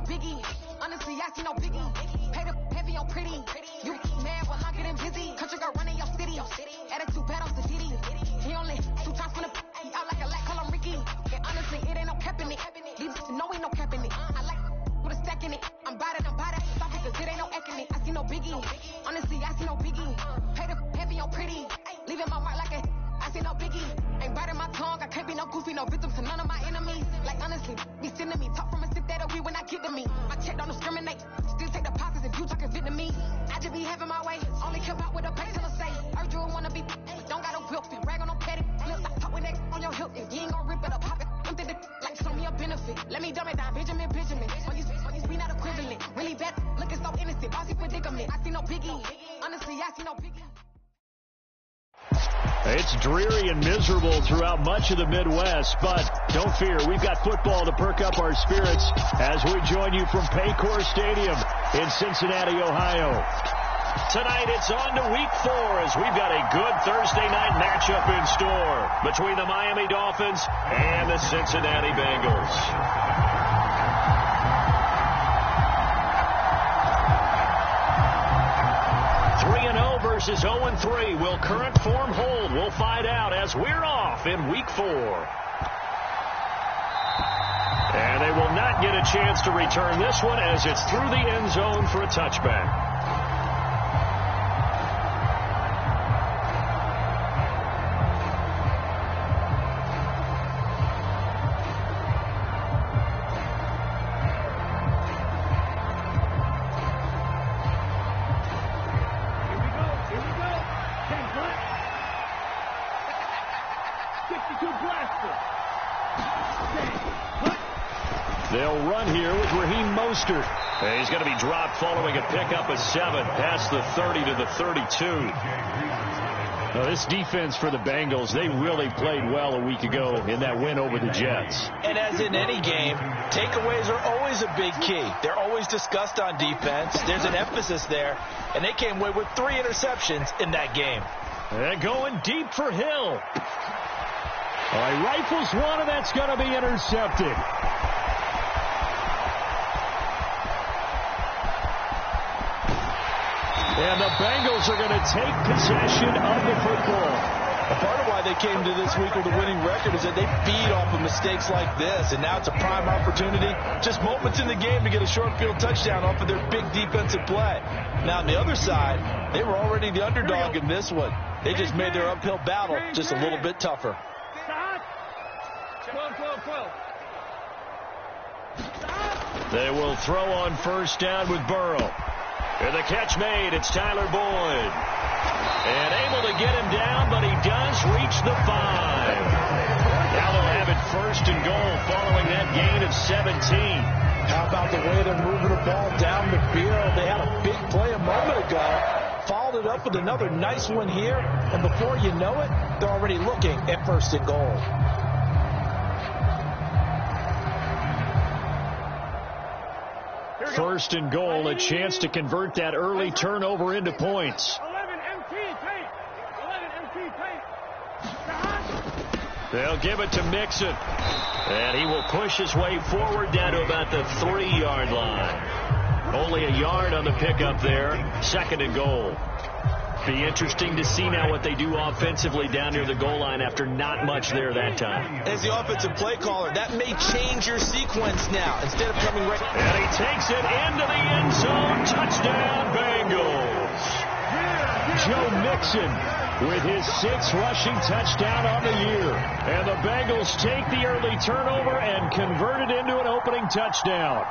no biggie. Honestly, I see no biggie. Pay the heavy on pretty. You mad while I'm getting busy. Country girl running your city. Attitude bad off the ditty. He only 2 times from the out like a lack, call him Ricky. And honestly, it ain't no cap in it. These no ain't no cap in it. I like with a stack in it. I'm bad at stop it, cause it ain't no acting it. I see no biggie. Honestly, I see no biggie. Pay the heavy on pretty. Leaving my mark like a I see no biggie. Ain't biting my tongue. I can't be no goofy, no victim to none of my enemies. Like honestly, be sending me talk from a sip that we when I get to me. My check don't discriminate. Still take the positives if you talking Vietnamese. I just be having my way. Only keep out with a pay till I say. Urge you wanna be, but don't got a whip. Rag on no petty. Flip, I talk with that on your hip. If you ain't gon' rip it up, pop it. I'm thinking like show me a benefit. Let me dumb it down, Benjamin. On these we not equivalent. Really bad, looking so innocent. Bossy predicament. I see no biggie. Honestly, I see no biggie. It's dreary and miserable throughout much of the Midwest, but don't fear, we've got football to perk up our spirits as we join you from Paycor Stadium in Cincinnati, Ohio. Tonight it's on to Week 4 as we've got a good Thursday night matchup in store between the Miami Dolphins and the Cincinnati Bengals. 3-0 versus 0-3. Will current form hold? We'll find out as we're off in Week 4. And they will not get a chance to return this one as it's through the end zone for a touchback. They'll run here with Raheem Mostert. And he's going to be dropped following a pickup of 7 past the 30 to the 32. Now, this defense for the Bengals, they really played well a week ago in that win over the Jets. And as in any game, takeaways are always a big key. They're always discussed on defense. There's an emphasis there. And they came away with 3 interceptions in that game. And going deep for Hill. All right, rifles one, and that's going to be intercepted. And the Bengals are going to take possession of the football. A part of why they came to this week with a winning record is that they feed off of mistakes like this. And now it's a prime opportunity, just moments in the game to get a short field touchdown off of their big defensive play. Now on the other side, they were already the underdog in this one. They just made their uphill battle just a little bit tougher. They will throw on first down with Burrow. And the catch made, it's Tyler Boyd. And able to get him down, but he does reach the 5. Now they'll have it first and goal following that gain of 17. How about the way they're moving the ball down the field? They had a big play a moment ago. Followed it up with another nice one here. And before you know it, they're already looking at first and goal. First and goal, a chance to convert that early turnover into points. 11 MT tape. They'll give it to Mixon. And he will push his way forward down to about the 3-yard line. Only a yard on the pickup there. Second and goal. Be interesting to see now what they do offensively down near the goal line after not much there that time. As the offensive play caller, that may change your sequence now. Instead of coming right... And he takes it into the end zone. Touchdown, Bengals. Joe Mixon with his 6th rushing touchdown on the year. And the Bengals take the early turnover and convert it into an opening touchdown.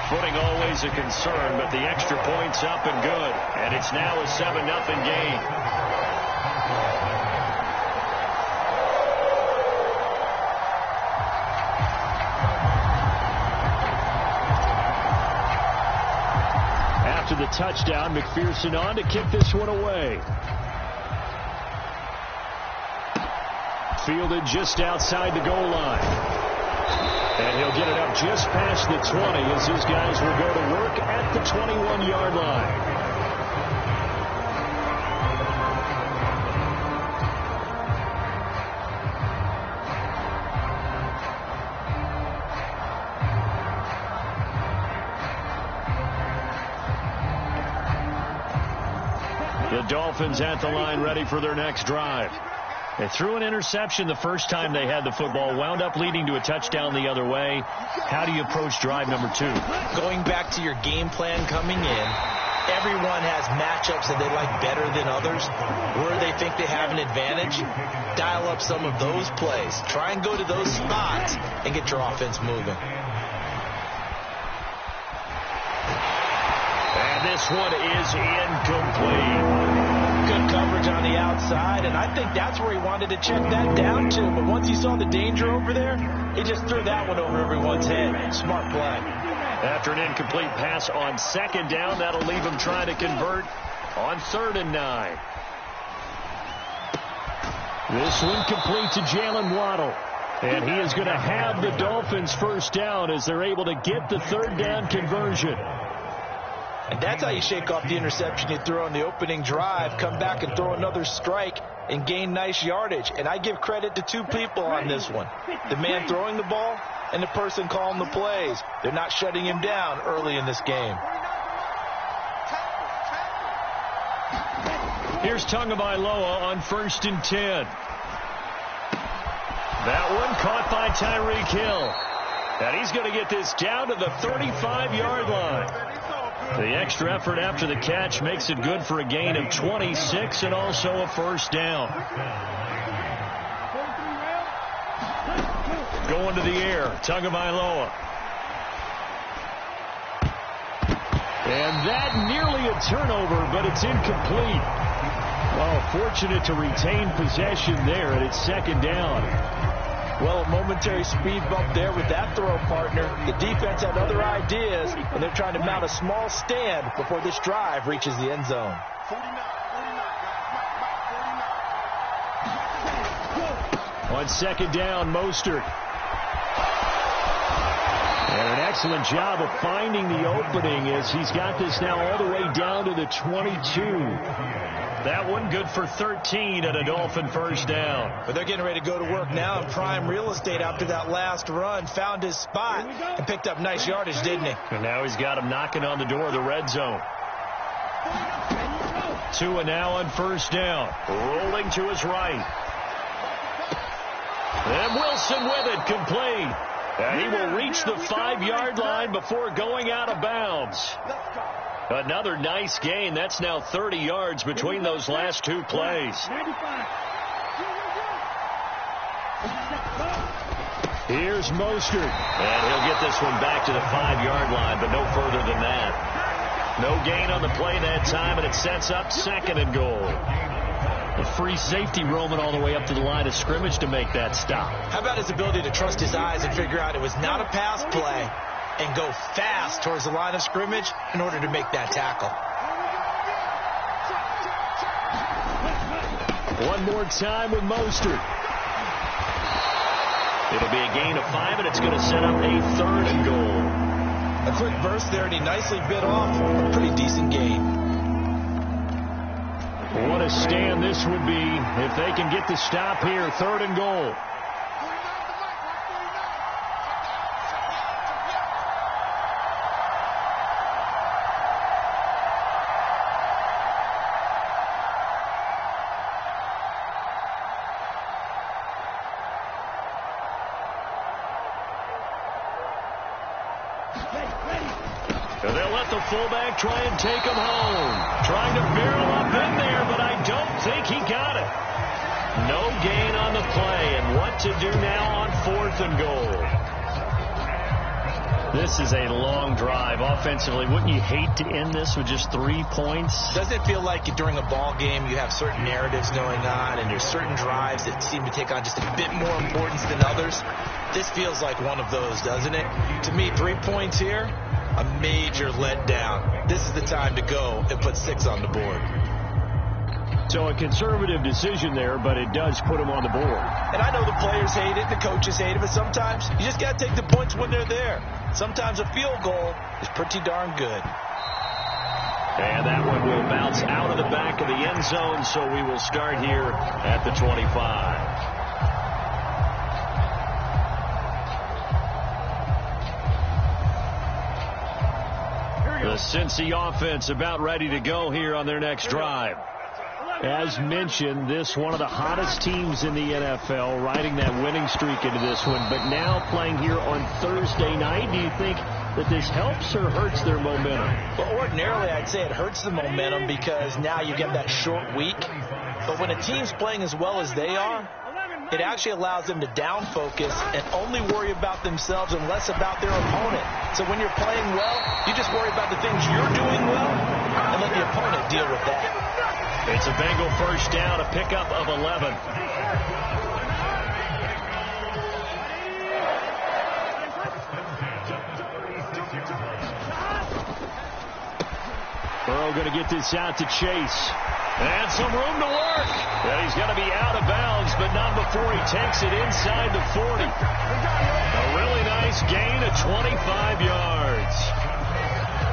Footing always a concern, but the extra point's up and good. And it's now a 7-0 game. After the touchdown, McPherson on to kick this one away. Fielded just outside the goal line. And he'll get it up just past the 20 as his guys will go to work at the 21-yard line. The Dolphins at the line ready for their next drive. They threw an interception the first time they had the football, wound up leading to a touchdown the other way. How do you approach drive number 2? Going back to your game plan coming in, everyone has matchups that they like better than others. Where they think they have an advantage, dial up some of those plays. Try and go to those spots and get your offense moving. And this one is incomplete. Good coverage on the outside, and I think that's where he wanted to check that down to. But once he saw the danger over there, he just threw that one over everyone's head. Smart play. After an incomplete pass on second down, that'll leave him trying to convert on 3rd and 9. This one complete to Jalen Waddle. And he is going to have the Dolphins first down as they're able to get the 3rd down conversion. And that's how you shake off the interception you threw on the opening drive, come back and throw another strike and gain nice yardage. And I give credit to 2 people on this one. The man throwing the ball and the person calling the plays. They're not shutting him down early in this game. Here's Tagovailoa on 1st and 10. That one caught by Tyreek Hill. And he's going to get this down to the 35-yard line. The extra effort after the catch makes it good for a gain of 26 and also a first down. Going to the air, Tagovailoa. And that nearly a turnover, but it's incomplete. Well, fortunate to retain possession there, and it's 2nd down. Well, a momentary speed bump there with that throw, partner. The defense had other ideas, and they're trying to mount a small stand before this drive reaches the end zone. On 2nd down, Mostert. And an excellent job of finding the opening as he's got this now all the way down to the 22. That one good for 13 and a Dolphin first down. But they're getting ready to go to work now in prime real estate after that last run. Found his spot and picked up nice yardage, didn't he? And now he's got him knocking on the door of the red zone. Tua now on 1st down. Rolling to his right. And Wilson with it, complete. And he will reach the 5-yard line before going out of bounds. Another nice gain. That's now 30 yards between those last 2 plays. Here's Mostert. And he'll get this one back to the 5-yard line, but no further than that. No gain on the play that time, and it sets up 2nd and goal. A free safety roaming all the way up to the line of scrimmage to make that stop. How about his ability to trust his eyes and figure out it was not a pass play and go fast towards the line of scrimmage in order to make that tackle. One more time with Mostert. It'll be a gain of 5, and it's going to set up a 3rd and goal. A quick burst there, and he nicely bit off a pretty decent gain. What a stand this would be if they can get the stop here. 3rd and goal. They'll let the fullback try and take him home. Trying to barrel up in there, but I don't think he got it. No gain on the play, and what to do now on 4th and goal. This is a long drive offensively. Wouldn't you hate to end this with just 3 points? Doesn't it feel like during a ball game you have certain narratives going on and there's certain drives that seem to take on just a bit more importance than others? This feels like one of those, doesn't it? To me, 3 points here, a major letdown. This is the time to go and put 6 on the board. So a conservative decision there, but it does put them on the board. And I know the players hate it, the coaches hate it, but sometimes you just got to take the points when they're there. Sometimes a field goal is pretty darn good. And that one will bounce out of the back of the end zone, so we will start here at the 25. The Cincy offense about ready to go here on their next drive. As mentioned, this one of the hottest teams in the NFL, riding that winning streak into this one. But now playing here on Thursday night, do you think that this helps or hurts their momentum? Well, ordinarily, I'd say it hurts the momentum because now you get that short week. But when a team's playing as well as they are, it actually allows them to down focus and only worry about themselves and less about their opponent. So when you're playing well, you just worry about the things you're doing well and let the opponent deal with that. It's a Bengal first down, a pickup of 11. Burrow going to get this out to Chase. And some room to work. And he's going to be out of bounds, but not before he takes it inside the 40. A really nice gain of 25 yards.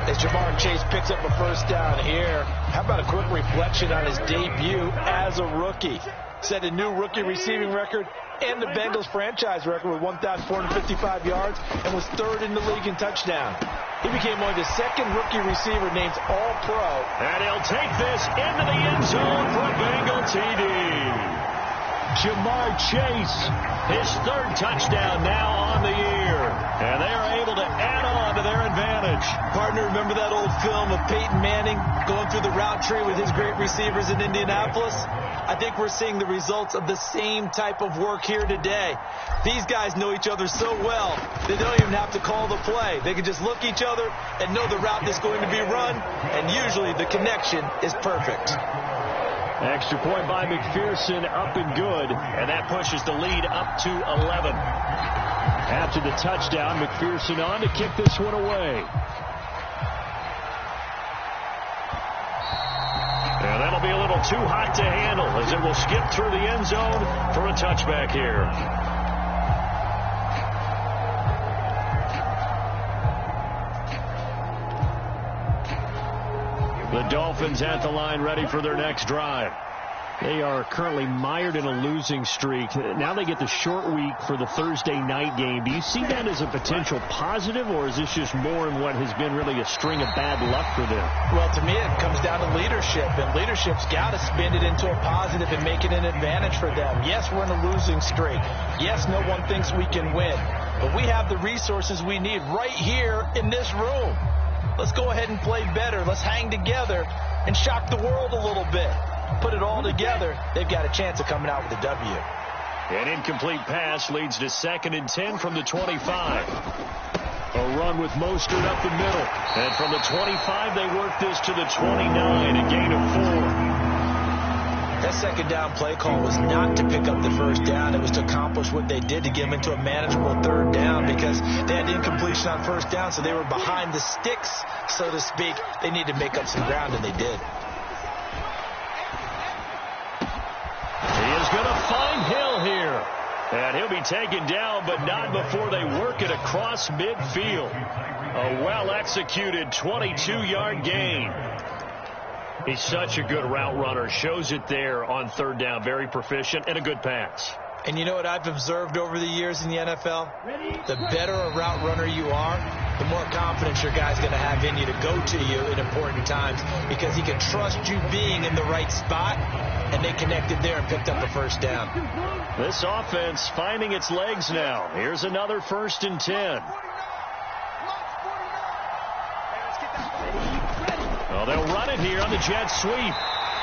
As Jamar Chase picks up a first down here, how about a quick reflection on his debut as a rookie? Set a new rookie receiving record and the Bengals franchise record with 1,455 yards and was third in the league in touchdown. He became only the second rookie receiver named All-Pro. And he'll take this into the end zone for a Bengal TD. Jamar Chase, his third touchdown now on the year. And they are able to add on to their advantage. Partner, remember that old film of Peyton Manning going through the route tree with his great receivers in Indianapolis? I think we're seeing the results of the same type of work here today. These guys know each other so well, they don't even have to call the play. They can just look each other and know the route that's going to be run, and usually the connection is perfect. Extra point by McPherson, up and good, and that pushes the lead up to 11. After the touchdown, McPherson on to kick this one away. And that'll be a little too hot to handle as it will skip through the end zone for a touchback here. The Dolphins at the line ready for their next drive. They are currently mired in a losing streak. Now they get the short week for the Thursday night game. Do you see that as a potential positive, or is this just more in what has been really a string of bad luck for them? Well, to me, it comes down to leadership, and leadership's got to spin it into a positive and make it an advantage for them. Yes, we're in a losing streak. Yes, no one thinks we can win, but we have the resources we need right here in this room. Let's go ahead and play better. Let's hang together and shock the world a little bit. Put it all together, they've got a chance of coming out with a W. An incomplete pass leads to 2nd and 10 from the 25. A run with Mostert up the middle. And from the 25, they work this to the 29, a gain of 4. That second down play call was not to pick up the first down. It was to accomplish what they did to get them into a manageable third down because they had incompletion on first down, so they were behind the sticks, so to speak. They needed to make up some ground, and they did. He is going to find Hill here. And he'll be taken down, but not before they work it across midfield. A well-executed 22-yard gain. He's such a good route runner. Shows it there on third down. Very proficient and a good pass. And you know what I've observed over the years in the NFL? The better a route runner you are, the more confidence your guy's going to have in you to go to you in important times because he can trust you being in the right spot, and they connected there and picked up a first down. This offense finding its legs now. Here's another 1st and 10. Well, they'll run it here on the jet sweep.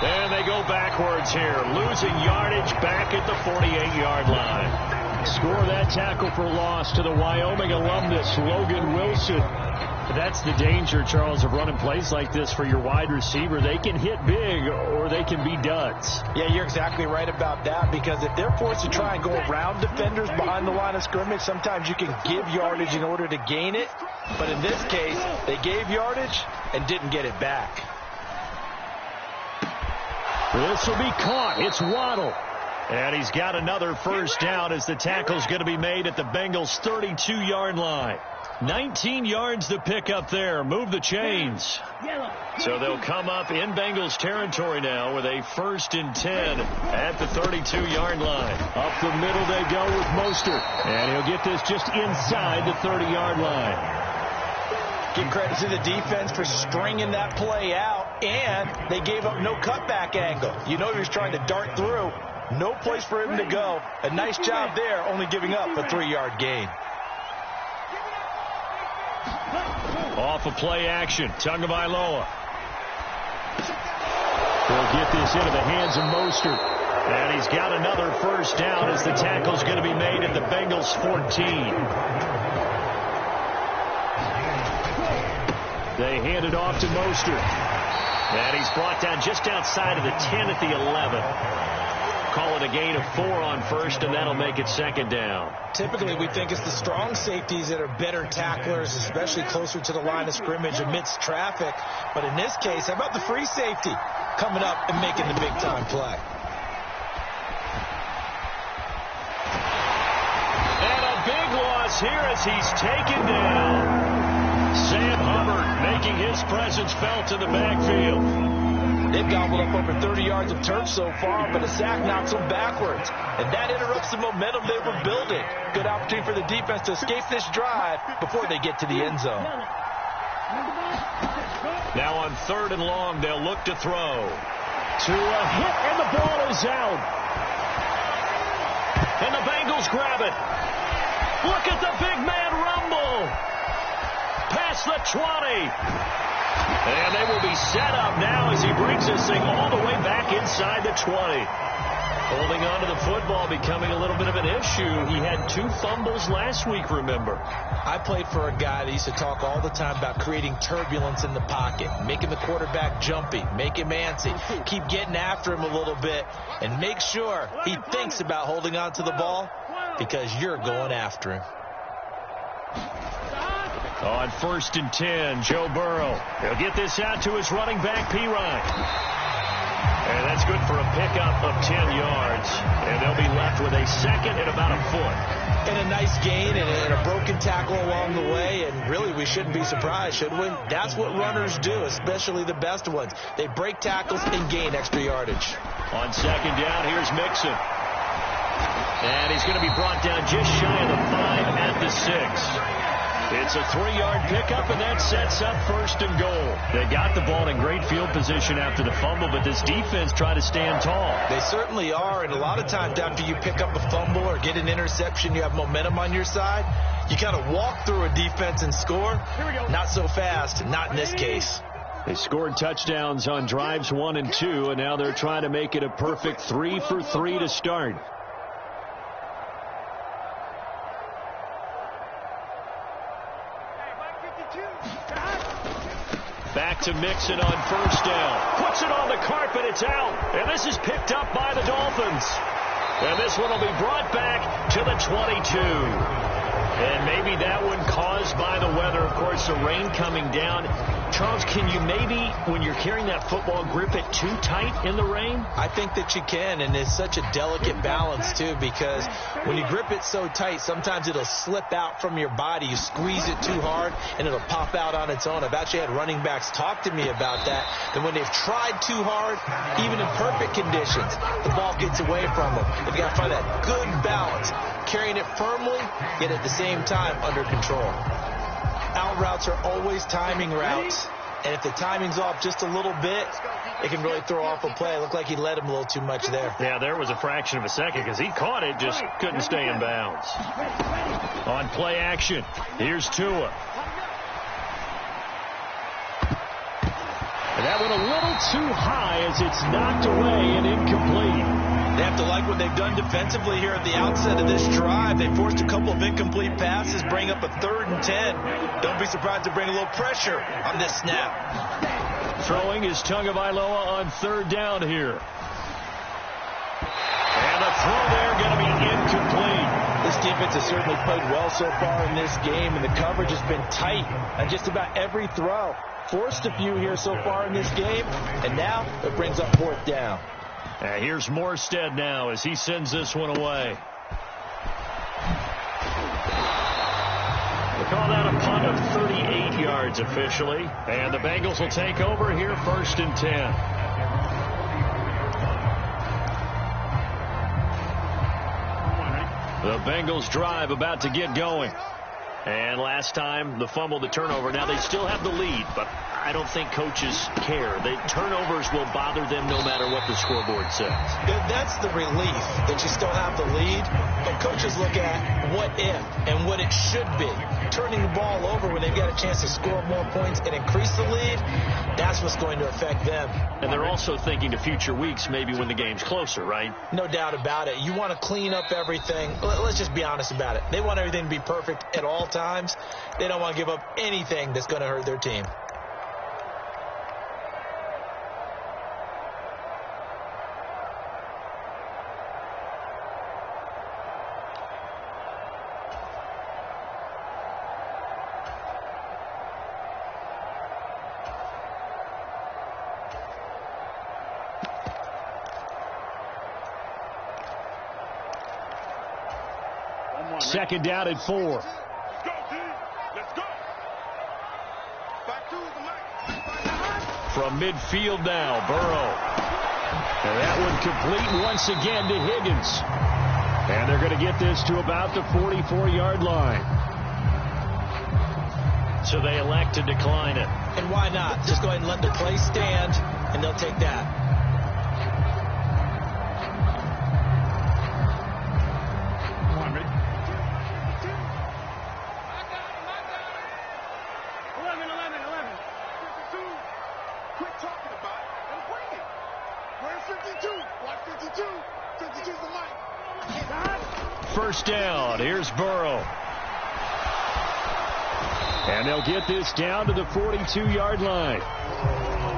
And they go backwards here, losing yardage back at the 48-yard line. Score that tackle for loss to the Wyoming alumnus, Logan Wilson. That's the danger, Charles, of running plays like this for your wide receiver. They can hit big or they can be duds. Yeah, you're exactly right about that because if they're forced to try and go around defenders behind the line of scrimmage, sometimes you can give yardage in order to gain it. But in this case, they gave yardage and didn't get it back. This will be caught. It's Waddle. And he's got another first down as the tackle's going to be made at the Bengals' 32-yard line. 19 yards to pick up there. Move the chains. So they'll come up in Bengals territory now with a 1st and 10 at the 32-yard line. Up the middle they go with Mostert. And he'll get this just inside the 30-yard line. Give credit to the defense for stringing that play out And they gave up no cutback angle. You know he was trying to dart through. No place for him to go. A nice job there, only giving up a 3-yard gain. Off of play action, Tagovailoa. He'll get this into the hands of Mostert. And he's got another first down as the tackle's going to be made at the Bengals 14. They hand it off to Mostert. And he's brought down just outside of the 10 at the 11. Call it a gain of 4 on first, and that'll make it second down. Typically, we think it's the strong safeties that are better tacklers, especially closer to the line of scrimmage amidst traffic. But in this case, how about the free safety coming up and making the big-time play? And a big loss here as he's taken down. Sam Hubbard making his presence felt in the backfield. They've gobbled up over 30 yards of turf so far, but a sack knocks them backwards. And that interrupts the momentum they were building. Good opportunity for the defense to escape this drive before they get to the end zone. Now on 3rd and long, they'll look to throw. To a hit, and the ball is out. And the Bengals grab it. Look at the big man rumble. Past the 20. And they will be set up now as he brings this thing all the way back inside the 20. Holding on to the football becoming a little bit of an issue. He had 2 fumbles last week, remember. I played for a guy that used to talk all the time about creating turbulence in the pocket, making the quarterback jumpy, make him antsy, keep getting after him a little bit, and make sure he thinks about holding on to the ball because you're going after him. On 1st and 10, Joe Burrow. He'll get this out to his running back, Pirine. And that's good for a pickup of 10 yards. And they'll be left with a second and about a foot. And a nice gain and a broken tackle along the way. And really, we shouldn't be surprised, should we? That's what runners do, especially the best ones. They break tackles and gain extra yardage. On 2nd down, here's Mixon. And he's going to be brought down just shy of the 5 at the 6. It's a 3-yard pickup, and that sets up 1st and goal. They got the ball in great field position after the fumble, but this defense tried to stand tall. They certainly are, and a lot of times after you pick up a fumble or get an interception, you have momentum on your side. You kind of walk through a defense and score. Not so fast, not in this case. They scored touchdowns on drives 1 and 2, and now they're trying to make it a perfect 3 for 3 to start. Back to Mixon on 1st down. Puts it on the carpet. It's out. And this is picked up by the Dolphins. And this one will be brought back to the 22. And maybe that one caused by the weather. Of course, the rain coming down. Charles, can you maybe, when you're carrying that football, grip it too tight in the rain? I think that you can, and it's such a delicate balance, too, because when you grip it so tight, sometimes it'll slip out from your body. You squeeze it too hard, and it'll pop out on its own. I've actually had running backs talk to me about that, that when they've tried too hard, even in perfect conditions, the ball gets away from them. They've got to find that good balance, carrying it firmly, yet at the same time under control. Out routes are always timing routes, and if the timing's off just a little bit, it can really throw off a play. It looked like he led him a little too much there. Yeah, there was a fraction of a second because he caught it, just couldn't stay in bounds. On play action, here's Tua. And that went a little too high as it's knocked away and incomplete. They have to like what they've done defensively here at the outset of this drive. They forced a couple of incomplete passes, bring up a 3rd and 10. Don't be surprised to bring a little pressure on this snap. Throwing is Tagovailoa on 3rd down here. And the throw there going to be incomplete. This defense has certainly played well so far in this game, and the coverage has been tight on just about every throw. Forced a few here so far in this game, and now it brings up 4th down. Here's Morstead now as he sends this one away. They call that a punt of 38 yards officially. And the Bengals will take over here 1st and 10. The Bengals drive about to get going. And last time, the fumble, the turnover. Now they still have the lead, but I don't think coaches care. The turnovers will bother them no matter what the scoreboard says. That's the relief that you still have the lead. But coaches look at what if and what it should be. Turning the ball over when they've got a chance to score more points and increase the lead, that's what's going to affect them. And they're also thinking to future weeks, maybe when the game's closer, right? No doubt about it. You want to clean up everything. Let's just be honest about it. They want everything to be perfect at all times. They don't want to give up anything that's going to hurt their team. Second down at 4. Let's go, team. Let's go. Back to the mic. From midfield now, Burrow. And that one complete once again to Higgins. And they're going to get this to about the 44-yard line. So they elect to decline it. And why not? Just go ahead and let the play stand, and they'll take that. First down. Here's Burrow. And they'll get this down to the 42-yard line.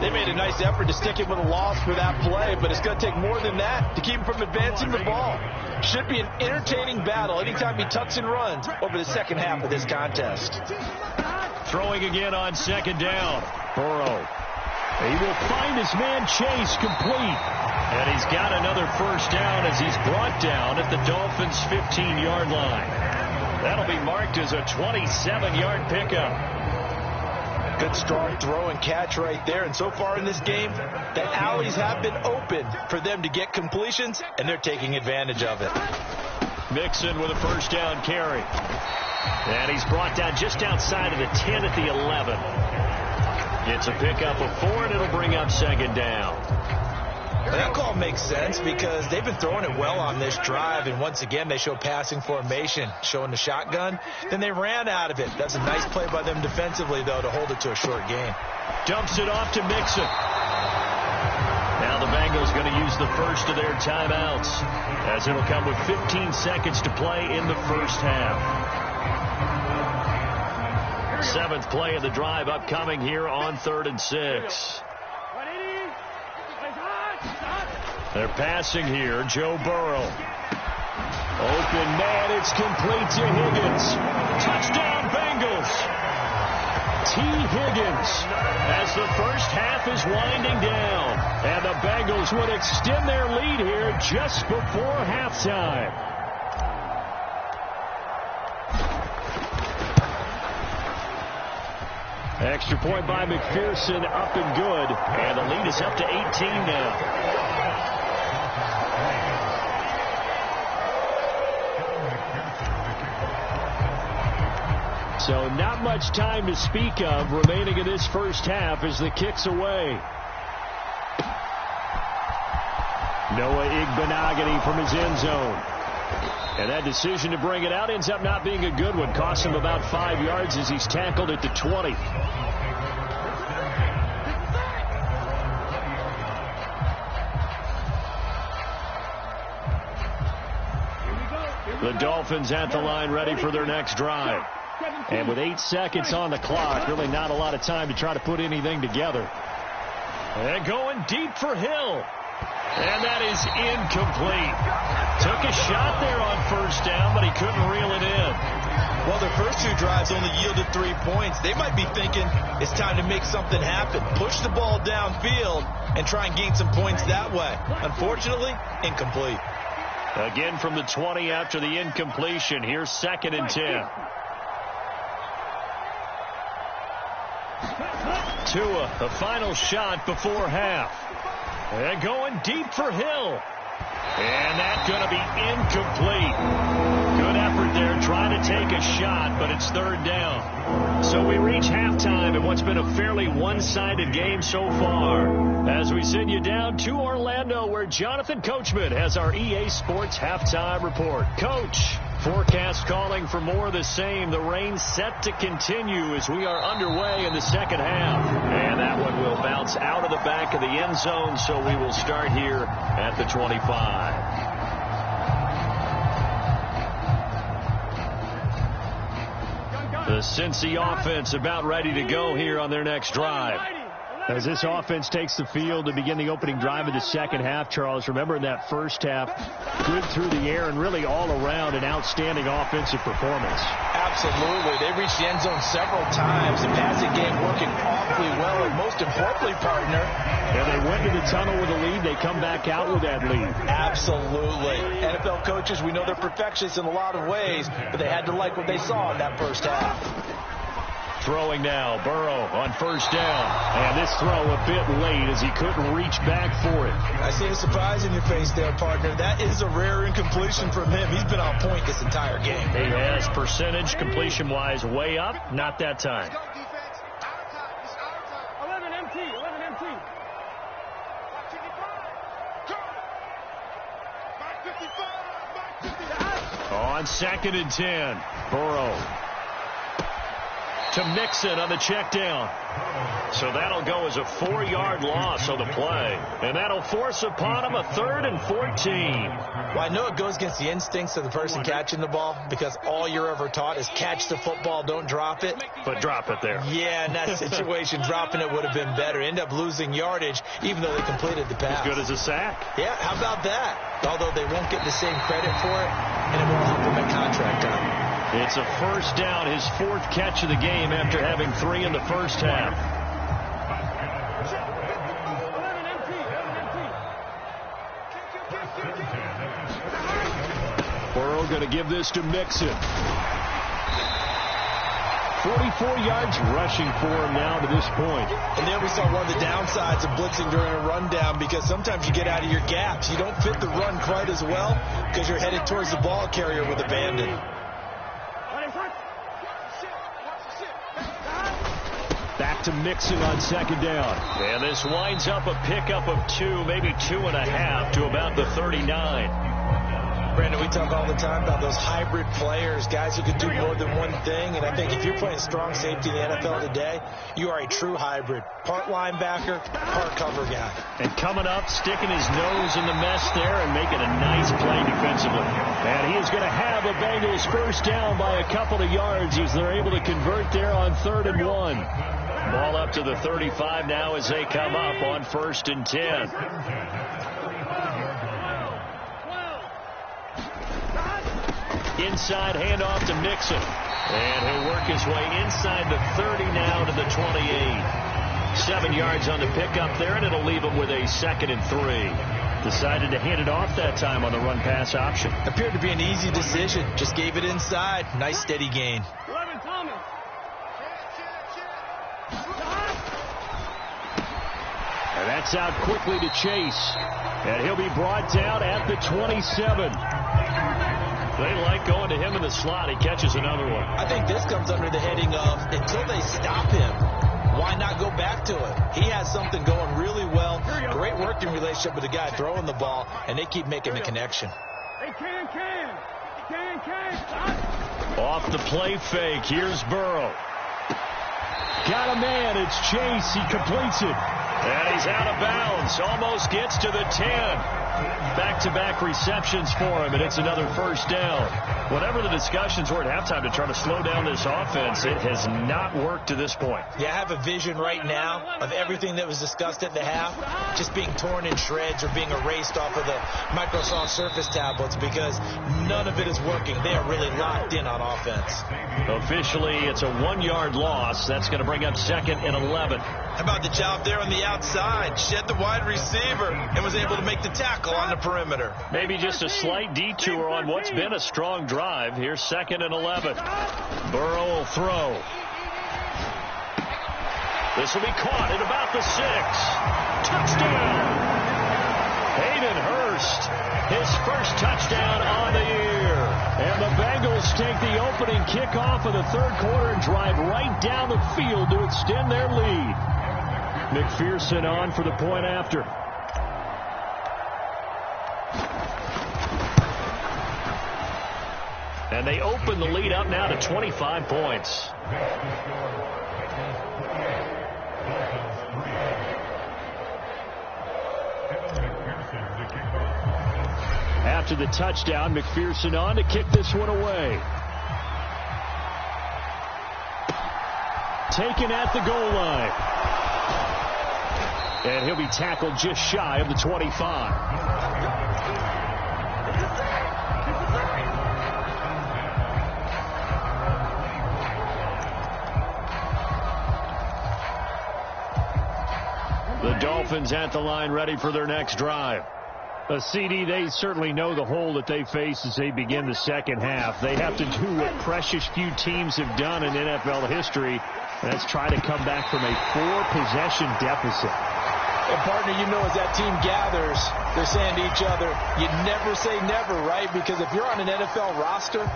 They made a nice effort to stick it with a loss for that play, but it's going to take more than that to keep him from advancing the ball. Should be an entertaining battle anytime he tucks and runs over the second half of this contest. Throwing again on second down. Burrow. He will find his man Chase complete. And he's got another first down as he's brought down at the Dolphins' 15-yard line. That'll be marked as a 27-yard pickup. Good strong throw and catch right there. And so far in this game, the alleys have been open for them to get completions, and they're taking advantage of it. Mixon with a first down carry. And he's brought down just outside of the 10 at the 11. Gets a pickup of 4, and it'll bring up second down. That call makes sense because they've been throwing it well on this drive, and once again they show passing formation, showing the shotgun. Then they ran out of it. That's a nice play by them defensively, though, to hold it to a short game. Dumps it off to Mixon. Now the Bengals going to use the first of their timeouts, as it'll come with 15 seconds to play in the first half. 7th play of the drive upcoming here on 3rd and 6. They're passing here. Joe Burrow. Open man. It's complete to Higgins. Touchdown Bengals. T. Higgins as the first half is winding down. And the Bengals would extend their lead here just before halftime. Extra point by McPherson, up and good. And the lead is up to 18 now. So not much time to speak of remaining in this first half as the kick's away. Noah Igbenogany from his end zone. And that decision to bring it out ends up not being a good one. Costs him about 5 yards as he's tackled at the 20. The Dolphins at the line ready for their next drive. And with 8 seconds on the clock, really not a lot of time to try to put anything together. And going deep for Hill. And that is incomplete. Took a shot there on first down, but he couldn't reel it in. Well, their first 2 drives only yielded 3 points. They might be thinking it's time to make something happen. Push the ball downfield and try and gain some points that way. Unfortunately, incomplete. Again from the 20 after the incompletion. Here's 2nd and 10. Tua, the final shot before half. And going deep for Hill. And that's going to be incomplete. Good effort there trying to take a shot, but it's third down. So we reach halftime in what's been a fairly one-sided game so far. As we send you down to Orlando, where Jonathan Coachman has our EA Sports Halftime Report. Coach, forecast calling for more of the same. The rain set to continue as we are underway in the second half. And that one will bounce out of the back of the end zone, so we will start here at the 25. The Cincy offense about ready to go here on their next drive. As this offense takes the field to begin the opening drive of the second half, Charles, remember in that first half, good through the air and really all around an outstanding offensive performance. Absolutely. They reached the end zone several times. The passing game working awfully well, and most importantly, partner, and they went to the tunnel with a lead. They come back out with that lead. Absolutely. NFL coaches, we know they're perfectionists in a lot of ways, but they had to like what they saw in that first half. Throwing now, Burrow on first down. And this throw a bit late as he couldn't reach back for it. I see a surprise in your face there, partner. That is a rare incompletion from him. He's been on point this entire game. He has percentage completion-wise way up. Not that time. 11 MT. On 2nd and 10, Burrow to Mixon on the check down. So that'll go as a 4-yard loss on the play. And that'll force upon him a 3rd and 14. Well, I know it goes against the instincts of the person catching the ball because all you're ever taught is catch the football, don't drop it. But drop it there. Yeah, in that situation, dropping it would have been better. End up losing yardage even though they completed the pass. As good as a sack. Yeah, how about that? Although they won't get the same credit for it, and it won't help them at contract time. It's a first down, his 4th catch of the game after having 3 in the first half. Burrow going to give this to Mixon. 44 yards rushing for him now to this point. And there we saw one of the downsides of blitzing during a rundown, because sometimes you get out of your gaps. You don't fit the run quite as well because you're headed towards the ball carrier with abandon. Back to Mixon on 2nd down. And this winds up a pickup of 2, maybe 2.5 to about the 39. Brandon, we talk all the time about those hybrid players, guys who can do more than one thing. And I think if you're playing strong safety in the NFL today, you are a true hybrid. Part linebacker, part cover guy. And coming up, sticking his nose in the mess there and making a nice play defensively. And he is going to have a Bengals first down by a couple of yards as they're able to convert there on 3rd and 1. Ball up to the 35 now as they come up on 1st and 10. Inside handoff to Mixon. And he'll work his way inside the 30 now to the 28. 7 yards on the pickup there, and it'll leave him with a 2nd and 3. Decided to hand it off that time on the run-pass option. Appeared to be an easy decision. Just gave it inside. Nice steady gain. 11 Thomas. And that's out quickly to Chase. And he'll be brought down at the 27. They like going to him in the slot. He catches another one. I think this comes under the heading of until they stop him, why not go back to it? He has something going really well. Great working relationship with the guy throwing the ball, and they keep making the connection. Hey, can. Off the play fake. Here's Burrow. Got a man. It's Chase. He completes it. And he's out of bounds. Almost gets to the 10. Back-to-back receptions for him, and it's another first down. Whatever the discussions were at halftime to try to slow down this offense, it has not worked to this point. Yeah, I have a vision right now of everything that was discussed at the half just being torn in shreds or being erased off of the Microsoft Surface tablets because none of it is working. They are really locked in on offense. Officially, it's a 1-yard loss. That's going to bring up 2nd and 11. How about the job there on the outside? Shed the wide receiver and was able to make the tackle on the perimeter. Maybe just a slight detour on what's been a strong drive. Here's 2nd and 11. Burrow will throw. This will be caught at about the 6. Touchdown. Hayden Hurst, his first touchdown on the year. And the Bengals take the opening kickoff of the third quarter and drive right down the field to extend their lead. McPherson on for the point after. And they open the lead up now to 25 points. After the touchdown, McPherson on to kick this one away. Taken at the goal line. And he'll be tackled just shy of the 25. The Dolphins at the line ready for their next drive. A CD, they certainly know the hole that they face as they begin the second half. They have to do what precious few teams have done in NFL history. That's try to come back from a 4-possession deficit. And partner, you know, as that team gathers, they're saying to each other, you never say never, right? Because if you're on an NFL roster,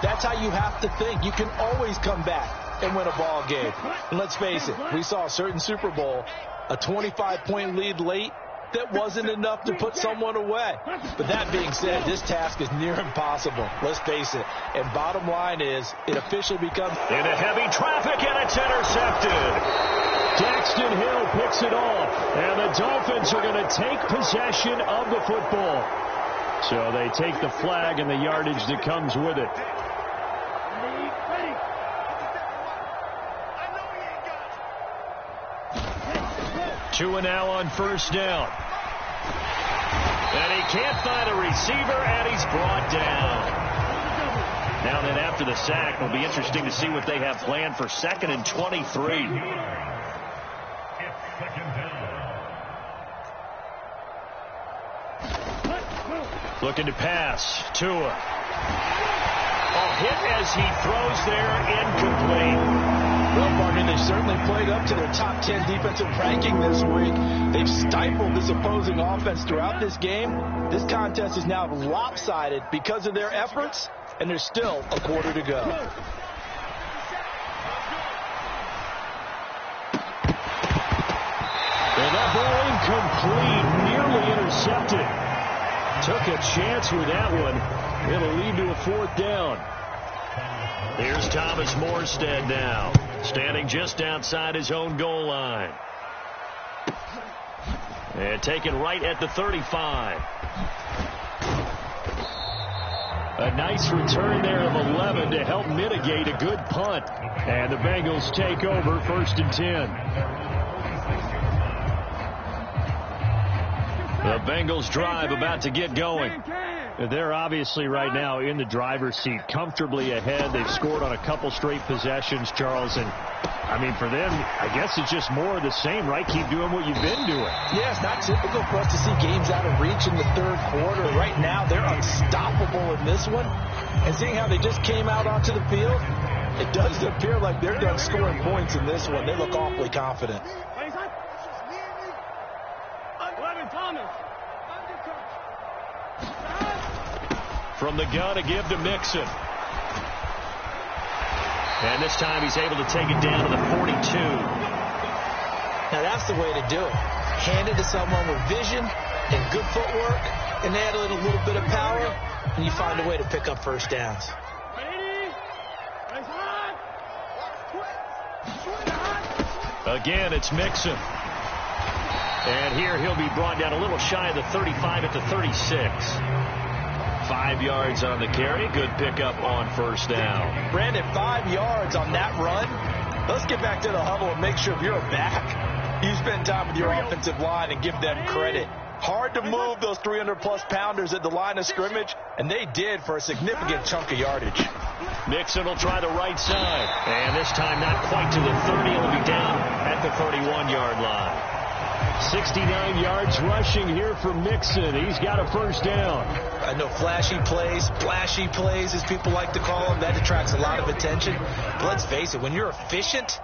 that's how you have to think. You can always come back and win a ball game. And let's face it, we saw a certain Super Bowl, a 25-point lead late. That wasn't enough to put someone away. But that being said, this task is near impossible. Let's face it. And bottom line is, it officially becomes... Into heavy traffic, and it's intercepted. Daxton Hill picks it off. And the Dolphins are going to take possession of the football. So they take the flag and the yardage that comes with it. Two and now on first down. And he can't find a receiver, and he's brought down. Now then, after the sack, it'll be interesting to see what they have planned for 2nd and 23. Looking to pass. Tua. A hit as he throws there, incomplete. Well, partner, they've certainly played up to their top 10 defensive ranking this week. They've stifled this opposing offense throughout this game. This contest is now lopsided because of their efforts, and there's still a quarter to go. And that ball incomplete, nearly intercepted. Took a chance with that one. It'll lead to a 4th down. Here's Thomas Morstead now, standing just outside his own goal line. And taken right at the 35. A nice return there of 11 to help mitigate a good punt. And the Bengals take over 1st and 10. The Bengals drive about to get going. They're obviously right now in the driver's seat, comfortably ahead. They've scored on a couple straight possessions, Charles. And, I mean, for them, I guess it's just more of the same, right? Keep doing what you've been doing. Yeah, it's not typical for us to see games out of reach in the third quarter. Right now, they're unstoppable in this one. And seeing how they just came out onto the field, it does appear like they're done scoring points in this one. They look awfully confident. From the gun, a give to Mixon. And this time he's able to take it down to the 42. Now that's the way to do it. Hand it to someone with vision and good footwork, and add a little bit of power, and you find a way to pick up first downs. Again, it's Mixon. And here he'll be brought down a little shy of the 35 at the 36. 5 yards on the carry. Good pickup on first down. Brandon, 5 yards on that run. Let's get back to the huddle and make sure if you're back, you spend time with your offensive line and give them credit. Hard to move those 300-plus pounders at the line of scrimmage, and they did for a significant chunk of yardage. Mixon will try the right side. And this time not quite to the 30. It'll be down at the 31-yard line. 69 yards rushing here for Mixon. He's got a first down. I know flashy plays, splashy plays, as people like to call them, that attracts a lot of attention. But let's face it, when you're efficient,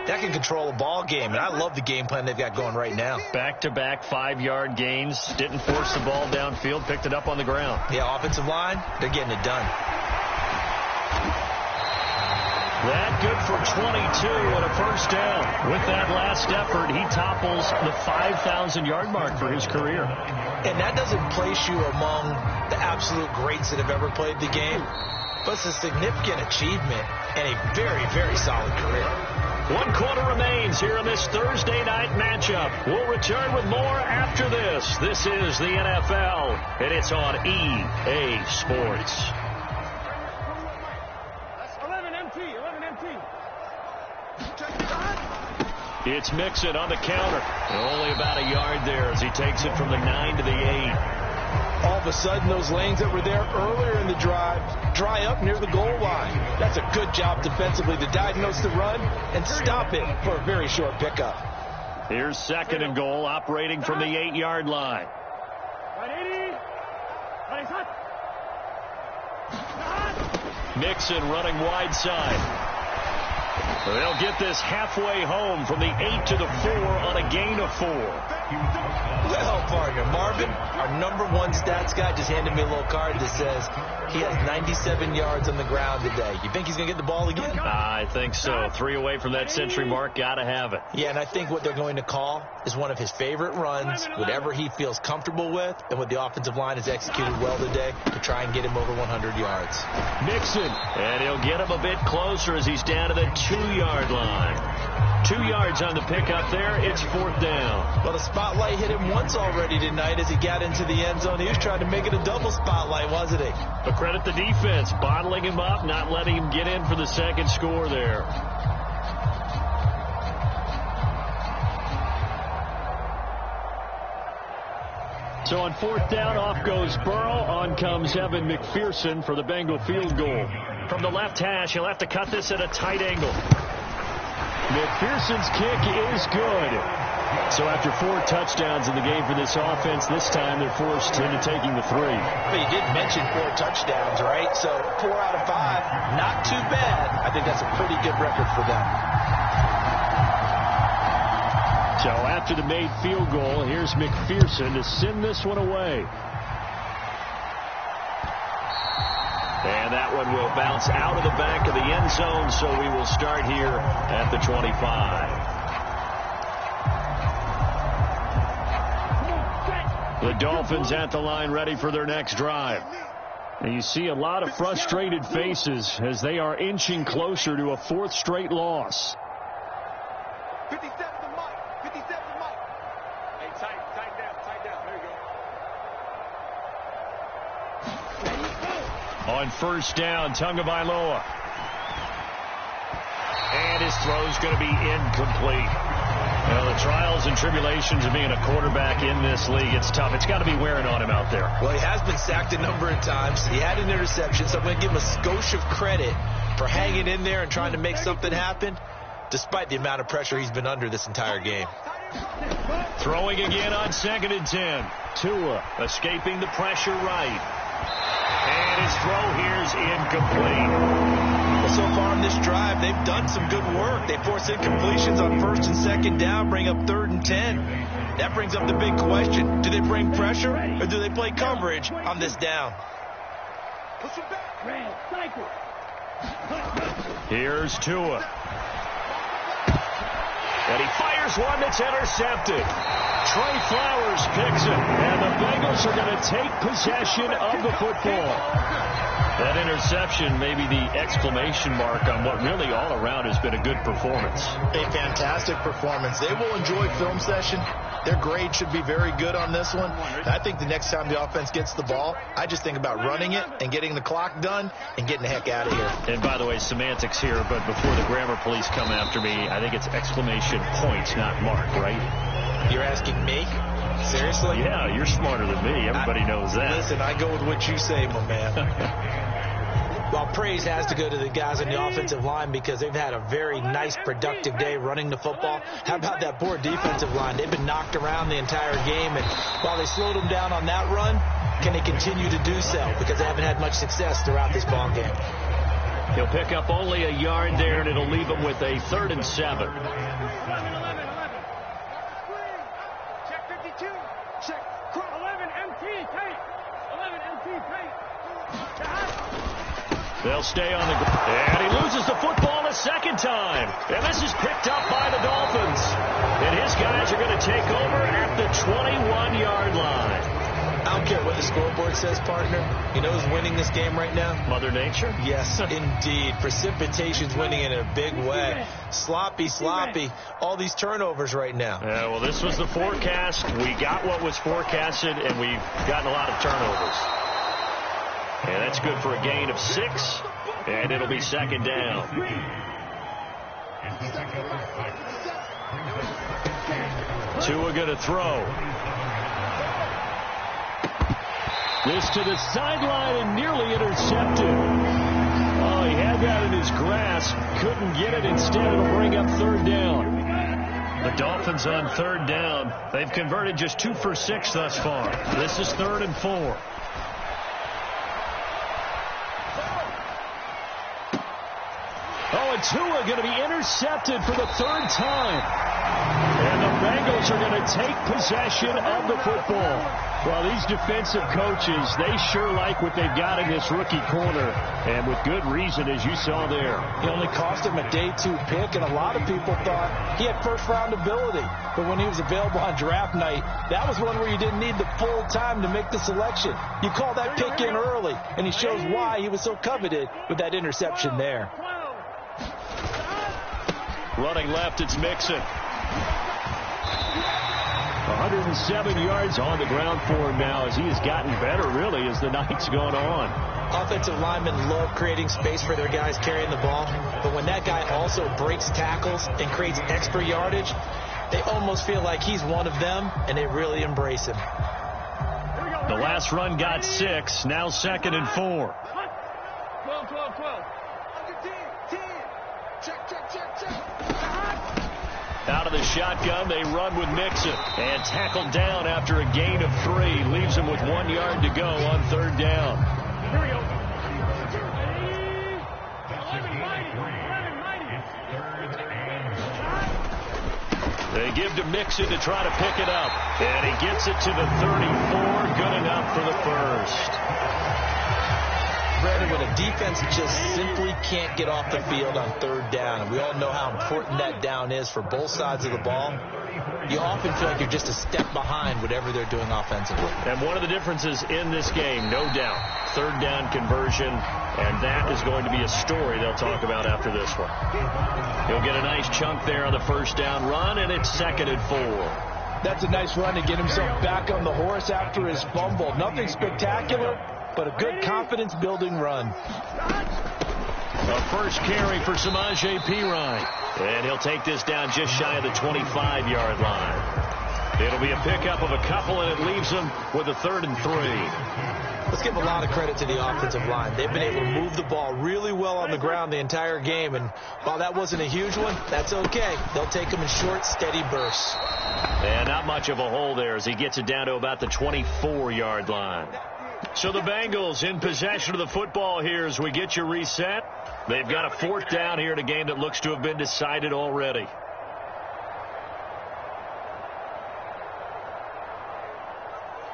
that can control a ball game. And I love the game plan they've got going right now. Back-to-back 5-yard gains. Didn't force the ball downfield. Picked it up on the ground. Yeah, offensive line, they're getting it done. That good for 22 and a first down. With that last effort, he topples the 5,000-yard mark for his career. And that doesn't place you among the absolute greats that have ever played the game, but it's a significant achievement and a very, very solid career. 1 quarter remains here in this Thursday night matchup. We'll return with more after this. This is the NFL, and it's on EA Sports. 11 MT. It's Mixon on the counter. Only about a yard there as he takes it from the 9 to the 8. All of a sudden, those lanes that were there earlier in the drive dry up near the goal line. That's a good job defensively to diagnose the run and stop it for a very short pickup. Here's 2nd and goal, operating from the 8-yard line. Mixon running wide side. They'll get this halfway home from the 8 to the 4 on a gain of 4. Well, partner, Marvin, our #1 stats guy, just handed me a little card that says he has 97 yards on the ground today. You think he's going to get the ball again? I think so. 3 away from that century mark. Got to have it. Yeah, and I think what they're going to call is one of his favorite runs, whatever he feels comfortable with, and what the offensive line has executed well today to try and get him over 100 yards. Mixon, and he'll get him a bit closer as he's down to the 2-yard line. 2 yards on the pickup there. It's 4th down. Well, the spotlight hit him once already tonight as he got into the end zone. He was trying to make it a double spotlight, wasn't he? But credit the defense, bottling him up, not letting him get in for the second score there. So on 4th down, off goes Burrow. On comes Evan McPherson for the Bengal field goal. From the left hash, he'll have to cut this at a tight angle. McPherson's kick is good. So after 4 touchdowns in the game for this offense, this time they're forced into taking the 3. But you did mention 4 touchdowns, right? So 4 out of 5, not too bad. I think that's a pretty good record for them. So after the made field goal, here's McPherson to send this one away. And that one will bounce out of the back of the end zone, so we will start here at the 25. The Dolphins at the line ready for their next drive. And you see a lot of frustrated faces as they are inching closer to a 4th straight loss. 57 to Mike. 57 to Mike. Hey, tight down. There you go. On 1st down, Tagovailoa. And his throw's going to be incomplete. Well, the trials and tribulations of being a quarterback in this league, it's tough. It's got to be wearing on him out there. Well, he has been sacked a number of times. He had an interception, so I'm going to give him a skosh of credit for hanging in there and trying to make something happen, despite the amount of pressure he's been under this entire game. Throwing again on 2nd and 10. Tua escaping the pressure right. And his throw here's incomplete. Well, so far on this drive, they've done some good work. They force incompletions on 1st and 2nd down, bring up 3rd and 10. That brings up the big question. Do they bring pressure or do they play coverage on this down? Here's Tua. And he fires one that's intercepted. Trey Flowers picks it, and the Bengals are going to take possession of the football. That interception may be the exclamation mark on what really all around has been a good performance. A fantastic performance. They will enjoy film session. Their grade should be very good on this one. And I think the next time the offense gets the ball, I just think about running it and getting the clock done and getting the heck out of here. And by the way, semantics here, but before the grammar police come after me, I think it's exclamation points, not mark, right? You're asking me? Seriously? Yeah, you're smarter than me. Everybody knows that. Listen, I go with what you say, my man. Well, praise has to go to the guys on the offensive line because they've had a very nice, productive day running the football. How about that poor defensive line? They've been knocked around the entire game, and while they slowed them down on that run, can they continue to do so? Because they haven't had much success throughout this ball game. He'll pick up only a yard there, and it'll leave him with a 3rd and 7. Check 52. Check 11 MT tight. 11 MT tight. They'll stay on the ground. And he loses the football a second time. And this is picked up by the Dolphins. And his guys are going to take over at the 21-yard line. I don't care what the scoreboard says, partner. You know who's winning this game right now? Mother Nature? Yes, indeed. Precipitation's winning in a big way. Sloppy. All these turnovers right now. Yeah, well, this was the forecast. We got what was forecasted, and we've gotten a lot of turnovers. And that's good for a gain of 6, and it'll be second down. Tua going to throw. This to the sideline and nearly intercepted. Oh, he had that in his grasp. Couldn't get it. Instead, it'll bring up third down. The Dolphins on third down. They've converted just 2 for 6 thus far. This is 3rd and 4. Oh, and Tua going to be intercepted for the 3rd time. And the Bengals are going to take possession of the football. Well, these defensive coaches, they sure like what they've got in this rookie corner. And with good reason, as you saw there. He only cost him a day 2 pick, and a lot of people thought he had first-round ability. But when he was available on draft night, that was one where you didn't need the full time to make the selection. You call that pick in early, and he shows why he was so coveted with that interception there. Running left, it's Mixon. 107 yards on the ground for him now as he has gotten better, really, as the night's gone on. Offensive linemen love creating space for their guys carrying the ball, but when that guy also breaks tackles and creates extra yardage, they almost feel like he's one of them, and they really embrace him. The last run got 6, now 2nd and 4. 12. Under 10. Check. Out of the shotgun, they run with Mixon. And tackled down after a gain of 3. Leaves him with 1 yard to go on 3rd down. Here we go. They give to Mixon to try to pick it up. And he gets it to the 34. Good enough for the first. Brandon, when a defense just simply can't get off the field on 3rd down, and we all know how important that down is for both sides of the ball, you often feel like you're just a step behind whatever they're doing offensively. And one of the differences in this game, no doubt, 3rd down conversion, and that is going to be a story they'll talk about after this one. He'll get a nice chunk there on the 1st down run, and it's 2nd and 4. That's a nice run to get himself back on the horse after his fumble. Nothing spectacular, but a good confidence-building run. A first carry for Samaje Perine. And he'll take this down just shy of the 25-yard line. It'll be a pickup of a couple, and it leaves them with a 3rd and 3. Let's give a lot of credit to the offensive line. They've been able to move the ball really well on the ground the entire game. And while that wasn't a huge one, that's okay. They'll take them in short, steady bursts. And not much of a hole there as he gets it down to about the 24-yard line. So the Bengals in possession of the football here as we get you reset. They've got a 4th down here in a game that looks to have been decided already.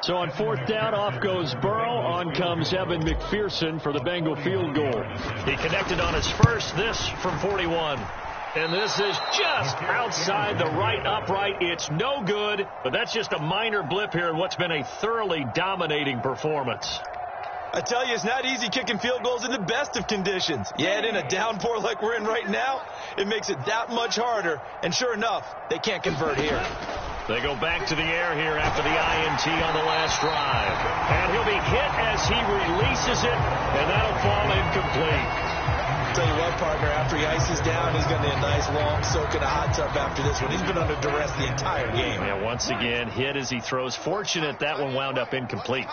So on 4th down, off goes Burrow. On comes Evan McPherson for the Bengal field goal. He connected on his first, this from 41. And this is just outside the right upright. It's no good, but that's just a minor blip here in what's been a thoroughly dominating performance. I tell you, it's not easy kicking field goals in the best of conditions. You add in a downpour like we're in right now, it makes it that much harder. And sure enough, they can't convert here. They go back to the air here after the INT on the last drive. And he'll be hit as he releases it, and that'll fall incomplete. Tell you what, partner, after he ices down, he's going to need a nice long soak in a hot tub after this one. He's been under duress the entire game. Yeah, once again, hit as he throws. Fortunate that one wound up incomplete.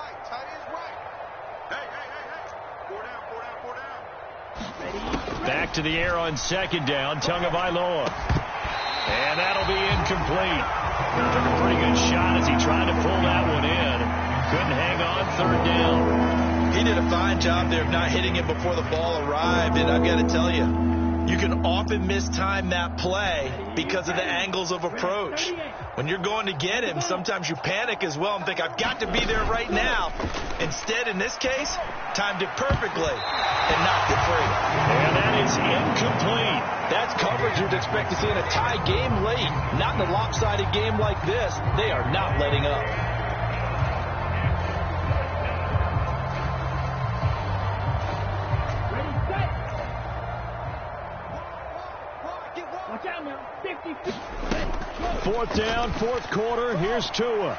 Back to the air on 2nd down, Tagovailoa. And that'll be incomplete. Took a pretty good shot as he tried to pull that one in. Couldn't hang on 3rd down. He did a fine job there of not hitting it before the ball arrived. And I've got to tell you, you can often mistime that play because of the angles of approach. When you're going to get him, sometimes you panic as well and think, I've got to be there right now. Instead, in this case, timed it perfectly and knocked it free. And that is incomplete. That's coverage you'd expect to see in a tie game late. Not in a lopsided game like this. They are not letting up. Fourth down, fourth quarter. Here's Tua.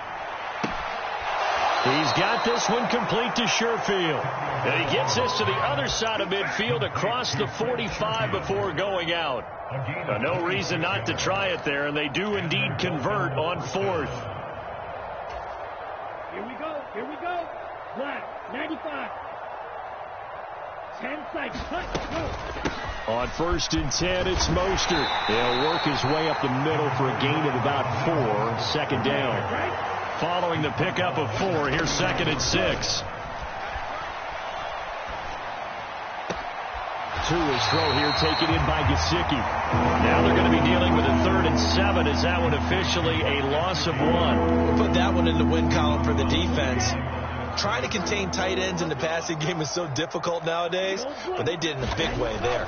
He's got this one complete to Sherfield. And he gets this to the other side of midfield across the 45 before going out. No reason not to try it there, and they do indeed convert on fourth. Here we go. Here we go. Black, 95. 10 seconds. Go. On 1st and 10, it's Mostert. He'll work his way up the middle for a gain of about 4. Second down. Following the pickup of 4, here's 2nd and 6. Tua's throw here taken in by Gesicki. Now they're going to be dealing with a 3rd and 7. Is that one officially a loss of 1? We'll put that one in the win column for the defense. Trying to contain tight ends in the passing game is so difficult nowadays, but they did in a big way there.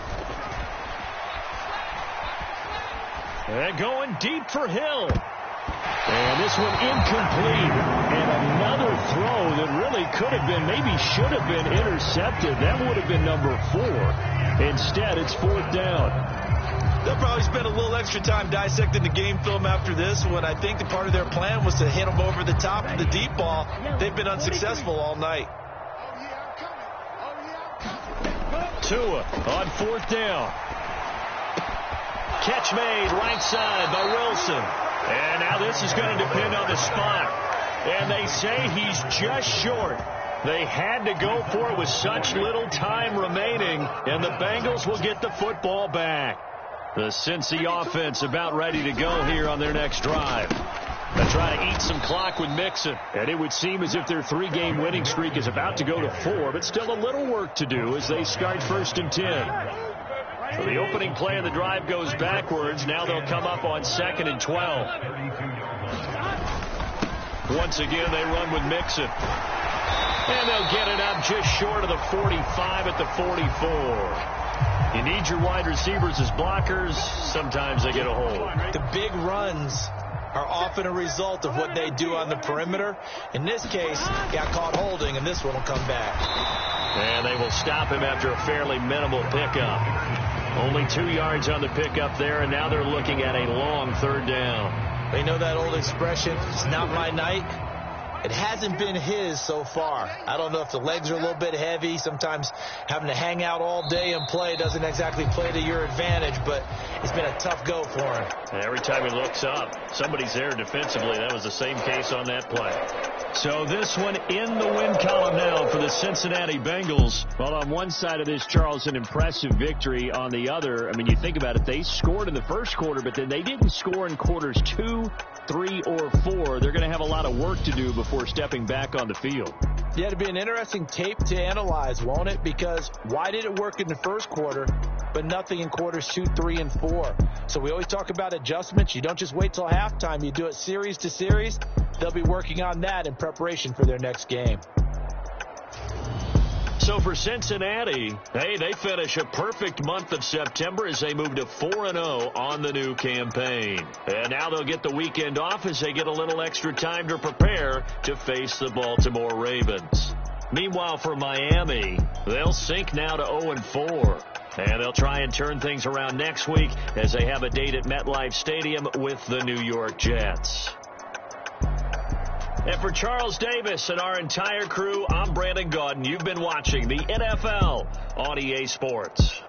And going deep for Hill. And this one incomplete. And another throw that really could have been, maybe should have been intercepted. That would have been number 4. Instead, it's 4th down. They'll probably spend a little extra time dissecting the game film after this one. I think the part of their plan was to hit them over the top of the deep ball. They've been unsuccessful all night. Tua on 4th down. Catch made right side by Wilson. And now this is going to depend on the spot. And they say he's just short. They had to go for it with such little time remaining. And the Bengals will get the football back. The Cincy offense about ready to go here on their next drive. They try to eat some clock with Mixon. And it would seem as if their 3-game winning streak is about to go to 4, but still a little work to do as they start 1st and 10. So the opening play of the drive goes backwards. Now they'll come up on 2nd and 12. Once again, they run with Mixon. And they'll get it up just short of the 45 at the 44. You need your wide receivers as blockers. Sometimes they get a hold. The big runs are often a result of what they do on the perimeter. In this case, got caught holding, and this one will come back. And they will stop him after a fairly minimal pickup. Only 2 yards on the pickup there, and now they're looking at a long 3rd down. They know that old expression, it's not my night. It hasn't been his so far. I don't know if the legs are a little bit heavy. Sometimes having to hang out all day and play doesn't exactly play to your advantage, but it's been a tough go for him. Every time he looks up, somebody's there defensively. That was the same case on that play. So this one in the win column now for the Cincinnati Bengals. Well, on one side of this, Charles, an impressive victory. On the other, I mean, you think about it, they scored in the first quarter, but then they didn't score in quarters 2, 3, or 4. They're going to have a lot of work to do before stepping back on the field. Yeah, it'll be an interesting tape to analyze, won't it? Because why did it work in the first quarter, but nothing in quarters 2, 3, and 4? So we always talk about adjustments. You don't just wait till halftime. You do it series to series. They'll be working on that in preparation for their next game. So for Cincinnati, hey, they finish a perfect month of September as they move to 4-0 on the new campaign. And now they'll get the weekend off as they get a little extra time to prepare to face the Baltimore Ravens. Meanwhile, for Miami, they'll sink now to 0-4. And they'll try and turn things around next week as they have a date at MetLife Stadium with the New York Jets. And for Charles Davis and our entire crew, I'm Brandon Gaudin. You've been watching the NFL on EA Sports.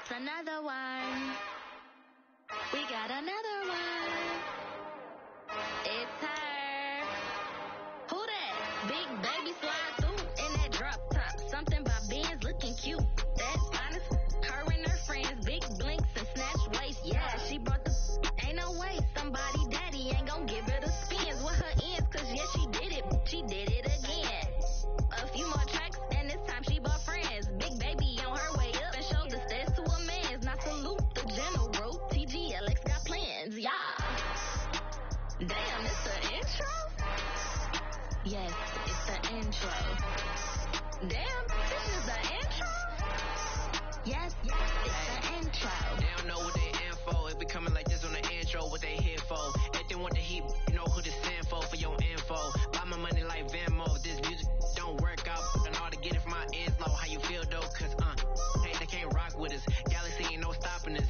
It's another one. We got another one. It's her. Who that? Big baby slide through in that drop top. Something by Benz looking cute. That's honest. Her and her friends, big blinks and snatch waist. Yeah, she brought the. Ain't no way somebody daddy ain't gon' give her the spins with her ends. Cause yeah, she did it. She did it again. A few more tracks and this time she bought friends. Big baby on her way up and showed the stairs to a man's. Now salute the general. TGLX got plans. Yeah. Damn, it's the intro? Yes, it's the intro. Damn, this is the intro? Yes, it's the intro. They don't know what they in for. If we coming like this on the intro, what they here for? If they want the heat, you know who to send for your info. Buy my money like Venmo. This music don't work out. And all to get it from my ends low. How you feel though? Cause hey, they can't rock with us. Galaxy ain't no stopping us.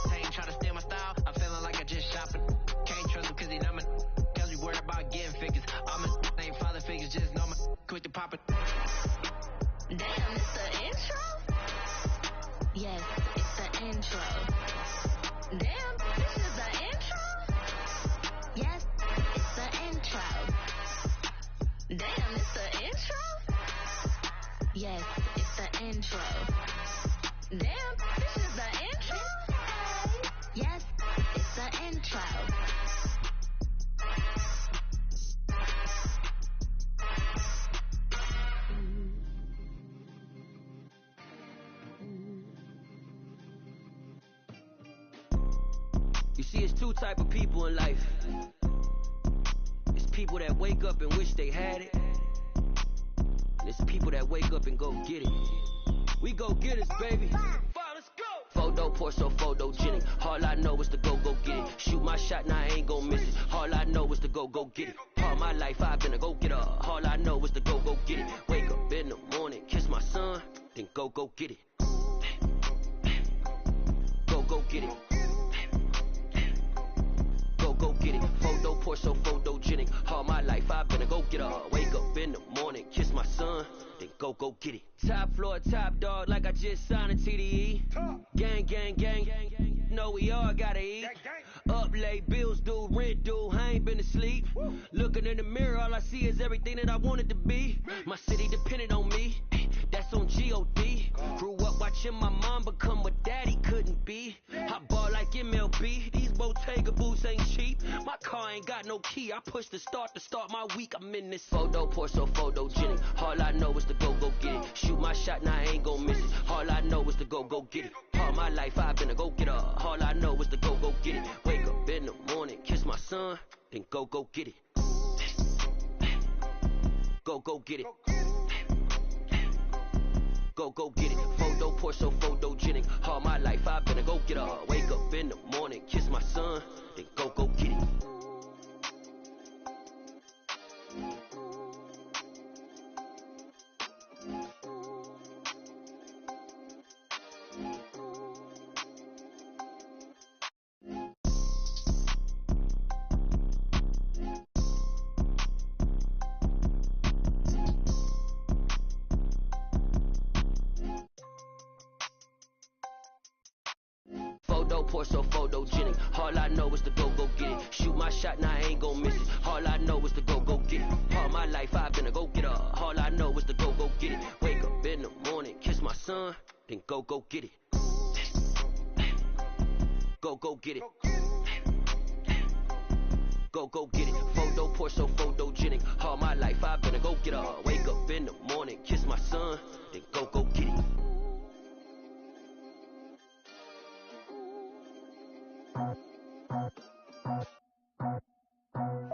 They ain't try to steal my style. I'm feeling like I just shopping. Can't trust him cause he not my. Cause we worried about getting figures. All my ain't father figures. Just know my quick to pop it. Damn, it's the intro? Yes, it's the intro. Damn, this is the intro? Yes, it's the intro. Damn, it's the intro? Yes, it's the intro. Damn, this is the intro? Yes, it's the intro. You see, it's two type of people in life. It's people that wake up and wish they had it. And it's people that wake up and go get it. We go get it, baby. Let's go. Photo, Porso, photogenic. All I know is to go get it. Shoot my shot, now I ain't gon' miss it. All I know is to go get it. All my life I've been a go-getter. All I know is to go get it. Wake up in the morning, kiss my son, then go get it. Go get it. Go get it. Photo, Porso, photogenic. All my life I've been a go-getter. Wake up in the morning, kiss my son, then go get it. Top floor, top dog, like I just signed a TDE. Gang, gang, gang. Know we all gotta eat. Up late, bills due, rent due, I ain't been asleep. Looking in the mirror, all I see is everything that I wanted to be. My city depended on me, that's on G.O.D. Grew up watching my mom become what daddy couldn't be. I ball like MLB, these Bottega boots ain't cheap. My car ain't got no key, I push the start to start my week. I'm in this photo, Porso, photogenic. All I know is to go get it. Shoot my shot, now I ain't gon' miss it. All I know is to go get it. All my life I've been a go-getter. All I know is to go get it. Wake up in the morning, kiss my son, then go get it. Go get it. Go get it. Photo, Porso, photogenic. All my life I've been a go-getter. Wake up in the morning, kiss my son, then go get it. Photo, Porso, photogenic. All I know is to go get it. Shoot my shot, now I ain't gon' miss it. All I know is to go get it. All my life I've been a go-getter. All I know is to go get it. Wake up in the morning, kiss my son, then go get it. Go get it. Go get it. Photo, Porso, photogenic. All my life I've been a go-getter. Wake up in the morning, kiss my son, then go get it.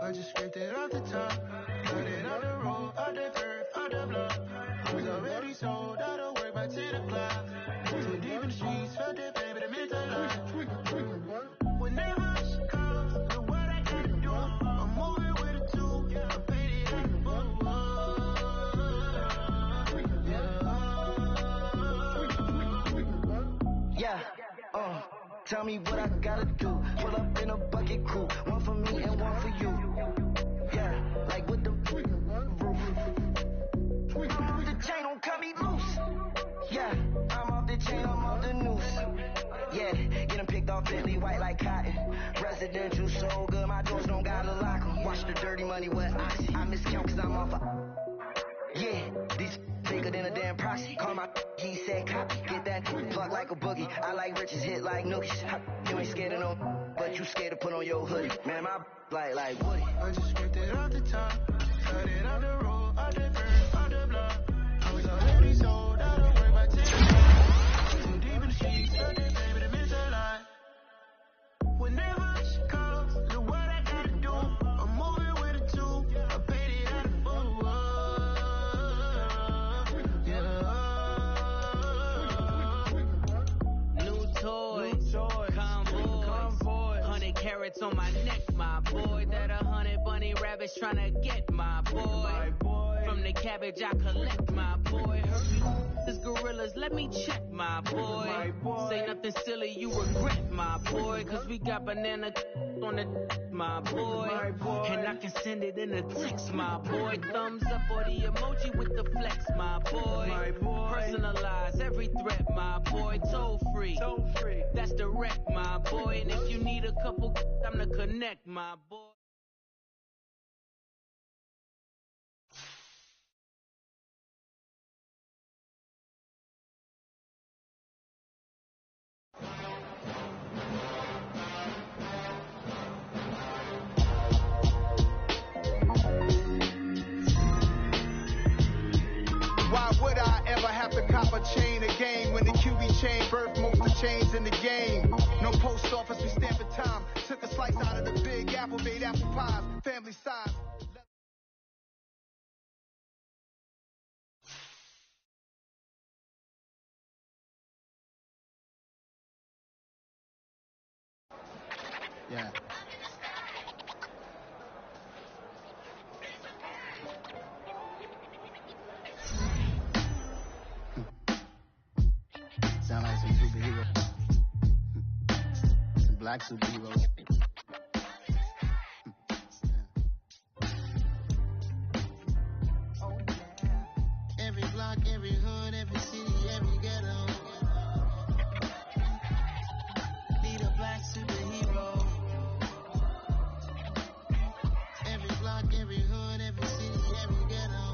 I just scraped it off the top, got it on the road, out the curb, out the block. I was already sold, out of work by 10 o'clock. Too deep in the streets, felt that pain, but it meant a lot. Whenever she calls, look what I gotta do. I'm moving with a two, I'm faded out the book. Yeah, tell me what I gotta do. Pull up in a bucket crew, one for me and one for you. Yeah, like with the roof. I'm off the chain, don't cut me loose. Yeah, I'm off the chain, I'm off the noose. Residential so good, my doors don't gotta lock 'em. Watch the dirty money with oxy. I miscount cause I'm off yeah, these bigger than a damn proxy. Call my he said copy. Get that plug like a boogie. I like riches, hit like nookies. You ain't scared of no, but you scared to put on your hoodie. Man, my like Woody. I just picked it off the top. Cut it on the road, on the curb, on the block. I was already sold, I don't worry about taking too deep in the sheets, felt it, baby, to miss a lot. Whenever she calls, look what I gotta do. I'm moving with a two, I paid it out of full. Yeah. New toy, convoy, 100 carats on my neck, my boy. That 100 bunny rabbits tryna get my boy. From the cabbage I collect, my boy. Heard you this gorillas, let me check, my boy. Say nothing silly, you regret, my boy. Cause we got banana on the my boy. And I can send it in a text, my boy. Thumbs up or the emoji with the flex, my boy. Personalize every threat, my boy. Toll free, that's direct, my boy. And if you need a couple, I'm the connect, my boy. Why would I ever have to cop a chain again when the QB chain birthed most of the chains in the game? No post office, we stamping time. Took a slice out of the big apple, made apple pies, family size. Yeah. Sound like some superhero. Some black superheroes. Every block, every hood, every city, every ghetto. Need a black superhero. Every block, every hood, every city, every ghetto.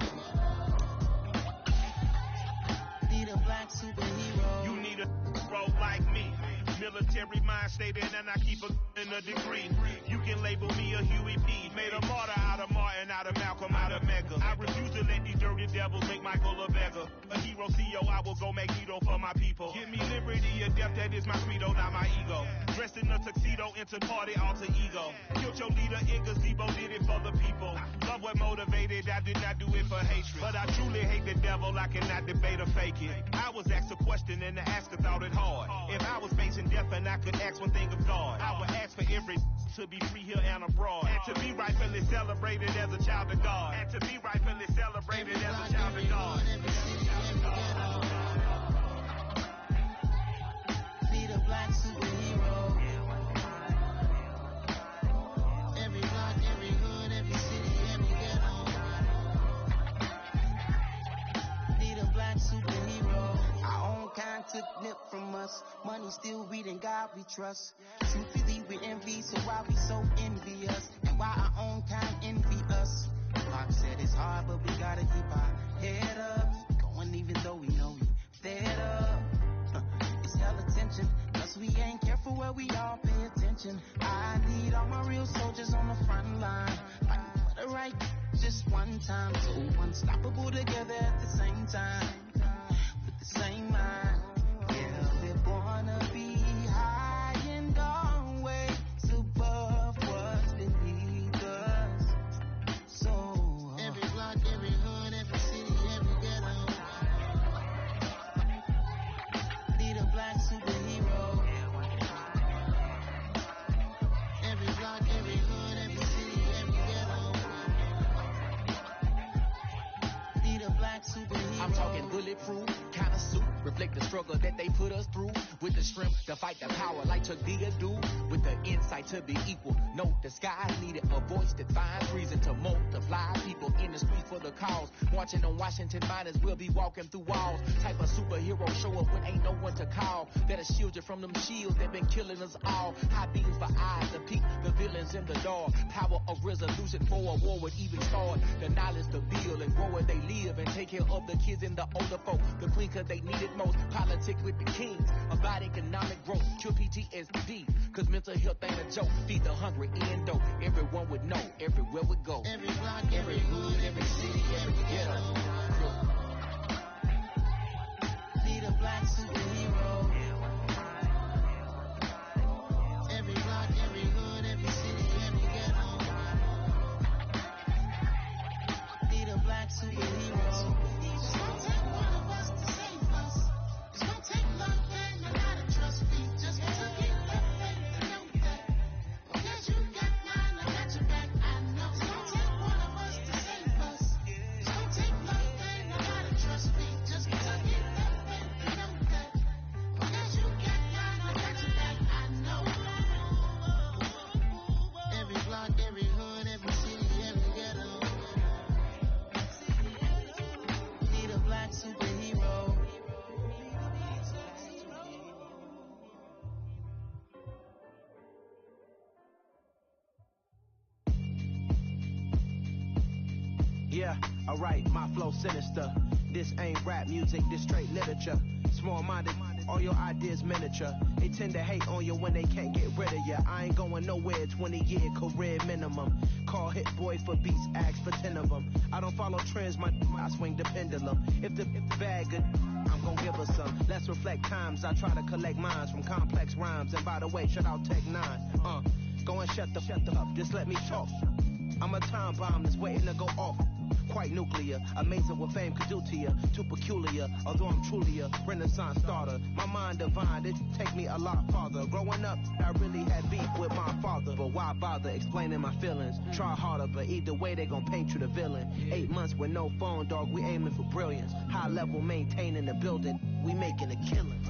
Need a black superhero. You need a role like me. Military mind stated, and I keep in a degree. You can label me a Huey P. Made a martyr out of Martin, out of Malcolm, out of Mecca. I refuse to let these dirty devils make Michael a beggar. A hero CEO, I will go Magneto for my people. Give me liberty or death, that is my credo, not my ego. Dressed in a tuxedo, into party, alter ego. Killed your leader in gazebo, did it for the people. Love what motivated, I did not do it for hatred. But I truly hate the devil, I cannot debate or fake it. I was asked a question and the asker thought it hard. If I was facing death and I could ask one thing of God, I would ask for every to be free here and abroad. And to be rightfully celebrated as a child of God. And to be rightfully celebrated as a child of God. Need a black superhero. Every block, every hood, every city, every ghetto. Need a black superhero. Our own kind took nip from us. Money still reading God we trust. Truthfully we envy, so why we so envious? And why our own kind envy us? Block said it's hard, but we gotta keep our head up. Going even though we know we fed up. It's hell attention, cause we ain't careful where we all pay attention. I need all my real soldiers on the front line. Fighting for the right just one time. So unstoppable together at the same time. With the same mind. Yeah, we're born to be high and always above what's beneath us. So every block, every hood, every city, every ghetto. Need a black superhero. Every block, every hood, every city, every ghetto. Need a black superhero. I'm talking bulletproof, kind of suit, reflect the struggle that they put us through. With the strength to fight the power like Tuckdeer do. With the insight to be equal, no disguise needed. A voice that finds reason to multiply. People in the streets for for the cause. Marching on Washington miners, we'll be walking through walls. Type of superhero show up when ain't no one to call. That'll shield you from them shields that been killing us all. High beams for eyes to peek the villains in the dark. Power of resolution for a war would even start. The knowledge to build and grow where they live and take care of the kids and the older folk. The queen cause they need it most. Politics with the kings. About economic growth. Cure PTSD. Cause mental health ain't a joke. Feed the hungry in dough. Everyone would know. Everywhere we go. Every block, every hood, every city, every ghetto. Need a black superhero. Every block, every hood, every city, every ghetto. Need a black superhero. It's gonna take one of us to save us. It's gonna take love and a lot of trust. We just gotta get that faith to know that. Because you got mine, I got your back. I know. It's gonna take one of us to save us. It's gonna take love and a lot of trust. We just gotta get that faith to know that. Because you got mine, I got your back. I know. Every block, every hood, every city, every ghetto. Need a black superhero. Yeah, alright, my flow sinister. This ain't rap music, this straight literature. Small-minded, all your ideas miniature. They tend to hate on you when they can't get rid of you. I ain't going nowhere, 20-year career minimum. Call Hit Boy for beats, ask for 10 of them. I don't follow trends, I swing the pendulum. If the bag good, I'm gon' give her some. Let's reflect times, I try to collect minds from complex rhymes. And by the way, shout out Tech 9. Go and shut the up, just let me talk. I'm a time bomb that's waiting to go off. Quite nuclear, amazing what fame could do to you. Too peculiar, although I'm truly a renaissance starter. My mind divine, it take me a lot farther. Growing up, I really had beef with my father. But why bother explaining my feelings? Try harder, but either way they gon' paint you the villain. 8 months with no phone, dog, we aiming for brilliance. High level maintaining the building, we making a killing.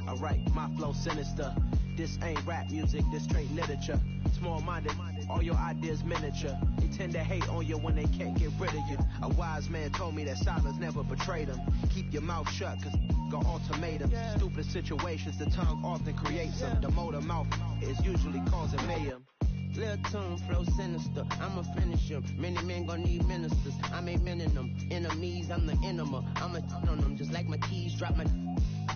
Alright, my flow sinister. This ain't rap music, this straight literature. Small-minded, all your ideas miniature. They tend to hate on you when they can't get rid of you. A wise man told me that silence never betrayed him. Keep your mouth shut, cause got ultimatums. Stupid situations, the tongue often creates them. The motor mouth is usually causing mayhem. Lil' tune, flow sinister, I'ma finish him. Many men gon' need ministers, I'm aiming them. Enemies, I'm the enema, I'ma on them. Just like my keys, drop my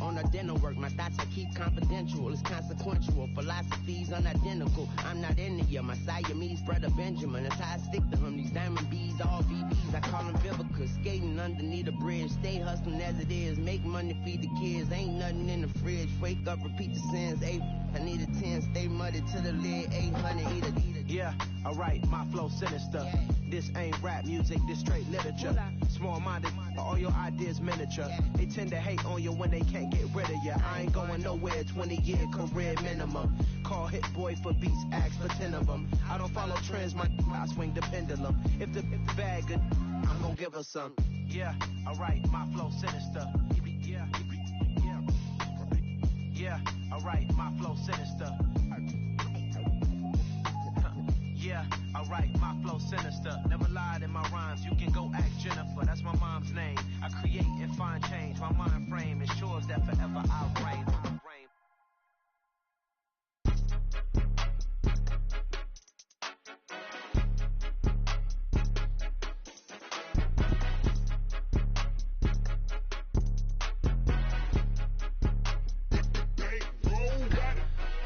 on a dinner work. My thoughts I keep confidential, it's consequential. Philosophies unidentical, I'm not into you. My Siamese brother Benjamin, that's how I stick to him. These diamond bees, all BBs, I call them Vivica. Skating underneath a bridge, stay hustling as it is. Make money, feed the kids, ain't nothing in the fridge. Wake up, repeat the sins, I need a 10, stay muddy to the lid, 800, eat it. Yeah, alright, my flow sinister. This ain't rap music, this straight literature. Small-minded, all your ideas miniature. They tend to hate on you when they can't get rid of you. I ain't going nowhere, 20-year career minimum. Call Hit Boy for beats, ask for 10 of them. I don't follow trends, I swing the pendulum. If the bag good, I'm gon' give her some. Yeah, alright, my flow sinister. Yeah, alright, my flow sinister. Yeah, alright, my flow sinister. Never lied in my rhymes, you can go ask Jennifer, that's my mom's name. I create and find change, my mind frame ensures that forever I reign.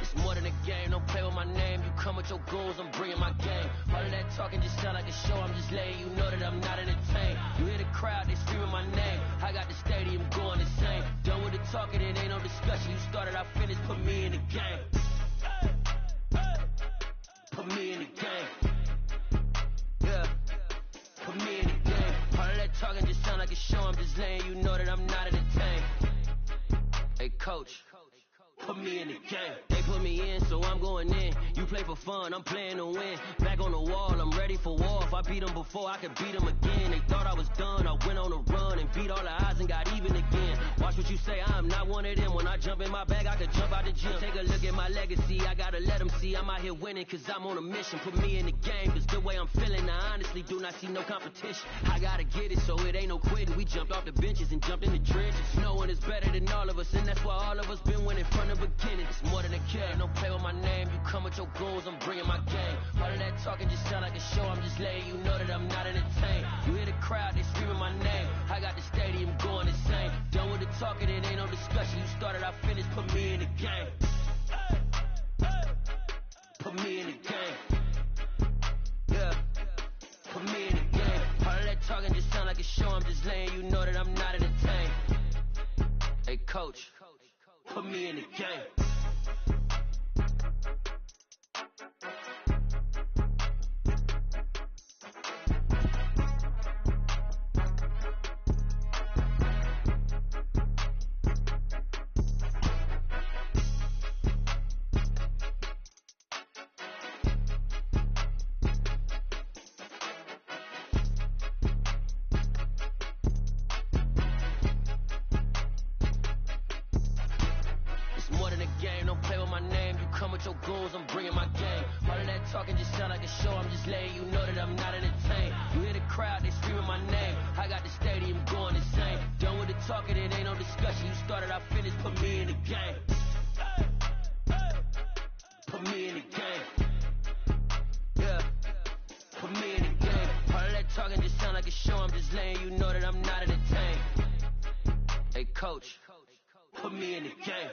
It's more than a game, don't play with my name. You come with your goons, I'm bringing my game. All of that talking just sound like a show, I'm just letting you know that I'm not entertained. You hear the crowd, they screaming my name. I got the stadium going insane. Done with the talking, it ain't no discussion. You started, I finished, put me in the game. Put me in the game. Yeah, put me in the game. All of that talking just sound like a show, I'm just letting you know that I'm not entertained. Hey coach, put me in the game. They put me in, so I'm going in. You play for fun, I'm playing to win. Back on the wall, I'm ready for war. If I beat them before, I could beat them again. They thought I was done, I went on a run and beat all the odds and got even again. Watch what you say, I'm not one of them. When I jump in my bag, I could jump out the gym. Take a look at my legacy, I gotta let them see I'm out here winning, cause I'm on a mission. Put me in the game, cause the way I'm feeling, I honestly do not see no competition. I gotta get it, so it ain't no quitting. We jumped off the benches and jumped in the trenches. No one is better than all of us, and that's why all of us been winning from the beginning. It's more than a care, don't play with my name. You come with your goals, I'm bringing my game. All of that talking just sound like a show, I'm just letting you know that I'm not entertained. You hear the crowd, they screaming my name. I got the stadium going insane. Done with the talking, it ain't no discussion. You started, I finished, put me in the game. Put me in the game. Yeah, put me in the game. All of that talking just sound like a show, I'm just letting you know that I'm not entertained. Hey coach, put me in the game. Your goals, I'm bringing my game. All of that talking just sound like a show, I'm just letting you know that I'm not entertained. You hear the crowd, they screaming my name. I got the stadium going insane. Done with the talking, it ain't no discussion. You started, I finished, put me in the game. Put me in the game. Yeah, put me in the game. All of that talking just sound like a show, I'm just letting you know that I'm not entertained. Hey coach, put me in the game.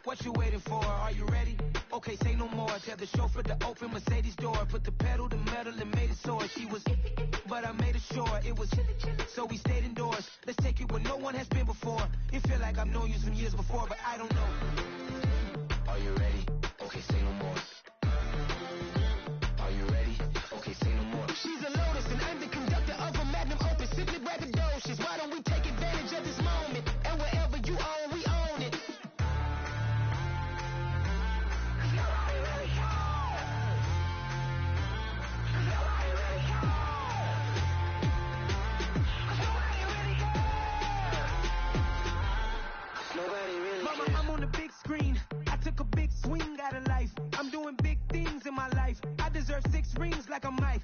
What you waiting for? Are you ready? Okay, say no more. Tell the chauffeur to open Mercedes door. Put the pedal to metal and made it soar. She was, but I made it sure it was. So we stayed indoors. Let's take it where no one has been before. It feel like I've known you some years before, but I don't know. Are you ready? Okay, say no more. Are you ready? Okay, say no more. She's a Lotus and I'm the conductor of a Magnum Opus. Simply braggadocious. Why don't we take advantage of this moment? And wherever you own, we own it. I'm doing big things in my life. I deserve 6 rings like I'm Mike.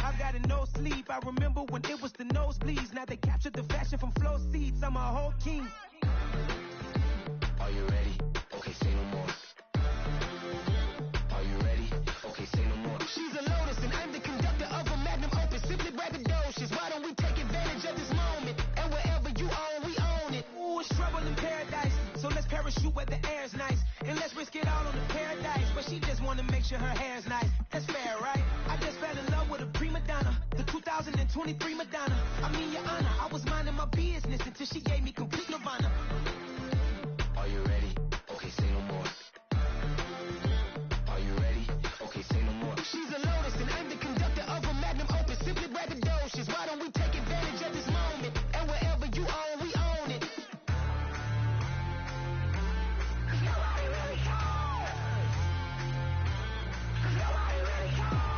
I've got no sleep. I remember when it was the nosebleeds. Now they captured the fashion from flow seats. I'm a whole king. Are you ready? Okay, say no more. Are you ready? Okay, say no more. She's a Lotus and I'm the conductor of a Magnum Opus. Simply braggadocious. Why don't we take advantage of this moment? And wherever you own, we own it. Ooh, it's trouble in paradise. So let's parachute where the air's nice. And let's risk it all on the paradise. But she just wanna make sure her hair's nice. That's fair, right? I just fell in love with a prima donna. The 2023 Madonna. I mean, your honor, I was minding my business until she gave me complete nirvana. Are you ready? Okay, say no more. Are you ready? Okay, say no more. She's a Lotus and I'm the conductor of a Magnum Opus. Simply braggadocious. Why don't we take advantage of this moment? And wherever you own, we own it. Nobody really cares. Nobody really cares.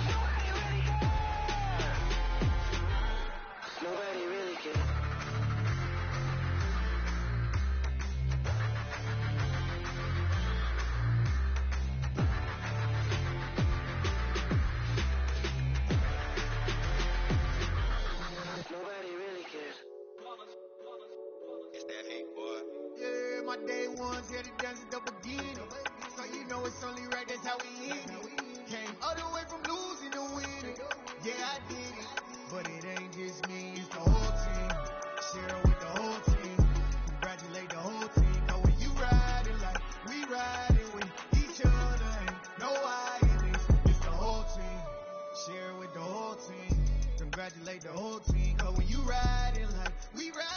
Nobody really cares. Nobody really cares. Nobody really cares. It's that hate, boy. Yeah, my day ones, yeah, the dance at the beginning. So you know it's only right, that's how we end it. Came all the way from losing to winning. Yeah, I did it. But it ain't just me, it's the whole team. Share it with the whole team. Congratulate the whole team. Cause when you riding like we riding with each other, ain't no hiding. It's the whole team. Share it with the whole team. Congratulate the whole team. Cause when you riding like we riding.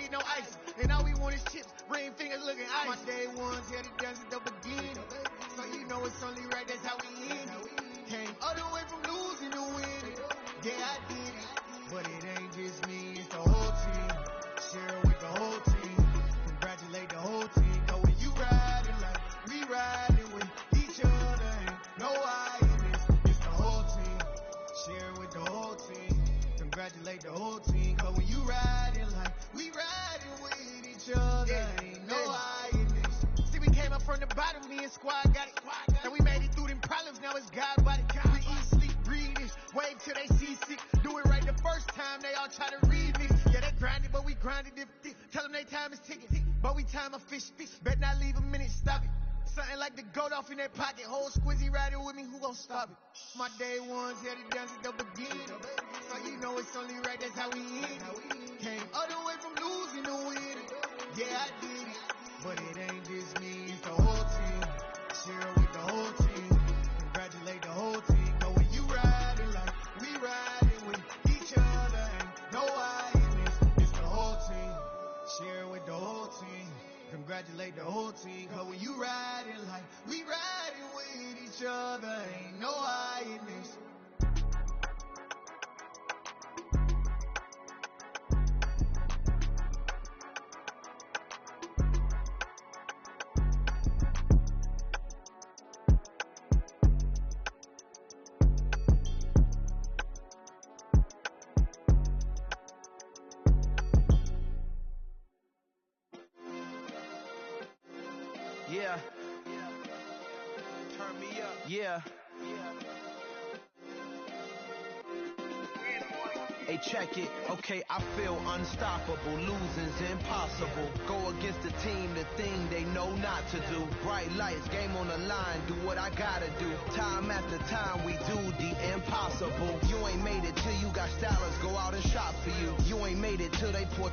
get no ice. And all we want is chips, ring fingers looking ice. My day ones, yeah, the dance at the beginning. So you know it's only right, that's how we end it. Came all the way from losing to winning. Yeah, I did it. But it ain't just me, it's the whole team. Share it with the whole team. Congratulate the whole team. Cause when you riding like we riding with each other, ain't no I in this. It's the whole team. Share it with the whole team. Congratulate the whole team. Cause when you riding like we riding with each other, ain't no I in this. See, we came up from the bottom, me and squad got it. And we made it through them problems, now it's God body. We eat, sleep, breathe this. Wave till they see sick. Do it right the first time, they all try to read me. Yeah, they grinded, but we grinded it. Tell them they time is ticking, but we time a fish. Bet not leave a minute, stop it. Something like the goat off in that pocket. Whole squizzy riding with me, who gon' stop it? My day ones, yeah, the dance at the beginning. So you know it's only right, that's how we end it. Came all the way from losing to winning. Yeah, I did it. But it ain't just me, it's the whole team. Share it with the whole team. Congratulate the whole team. But when you riding like we riding with each other, ain't no I in this. It's the whole team. Share it with the whole team. Congratulate the whole team. Cause when you riding like we riding with each other, ain't no I in this. Yeah. Turn me up. Yeah. Hey, check it. Okay, I feel unstoppable. Losing's impossible. Go against the team, the thing they know not to do. Bright lights, game on the line, do what I gotta do. Time after time, we do the impossible. You ain't made it till you got stylers go out and shop for you. You ain't made it till they put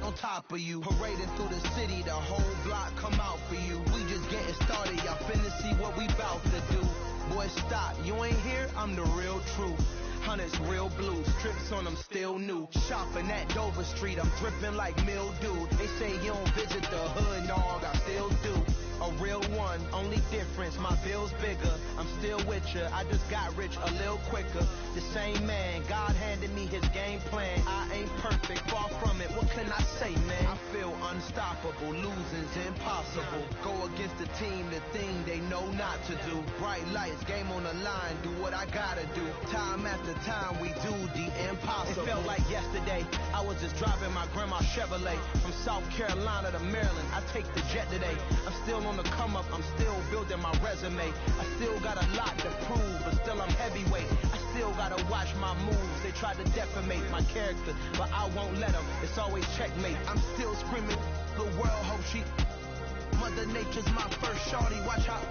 on top of you. Parading through the city, the whole block come out for you. We just getting started, y'all finna see what we bout to do. Boy, stop, you ain't here, I'm the real truth. Hunters real blue, strips on them still new. Shopping at Dover Street, I'm dripping like mildew. They say you don't visit the hood, dog, I still do. A real one, only difference, my bill's bigger. I'm still with ya, I just got rich a little quicker. The same man, God handed me his game plan. I ain't perfect, far from it, what can I say, man? I feel unstoppable, losing's impossible. Go against the team, the thing they know not to do. Bright lights, game on the line, do what I gotta do. Time after time, we do the impossible. It felt like yesterday, I was just driving my grandma's Chevrolet. From South Carolina to Maryland, I take the jet today. I'm still on the come up, I'm still building my resume. I still got a lot to prove, but still I'm heavyweight. I still gotta watch my moves, they try to defamate my character, but I won't let them, it's always checkmate. I'm still screaming, the world hope she, Mother Nature's my first shorty, watch how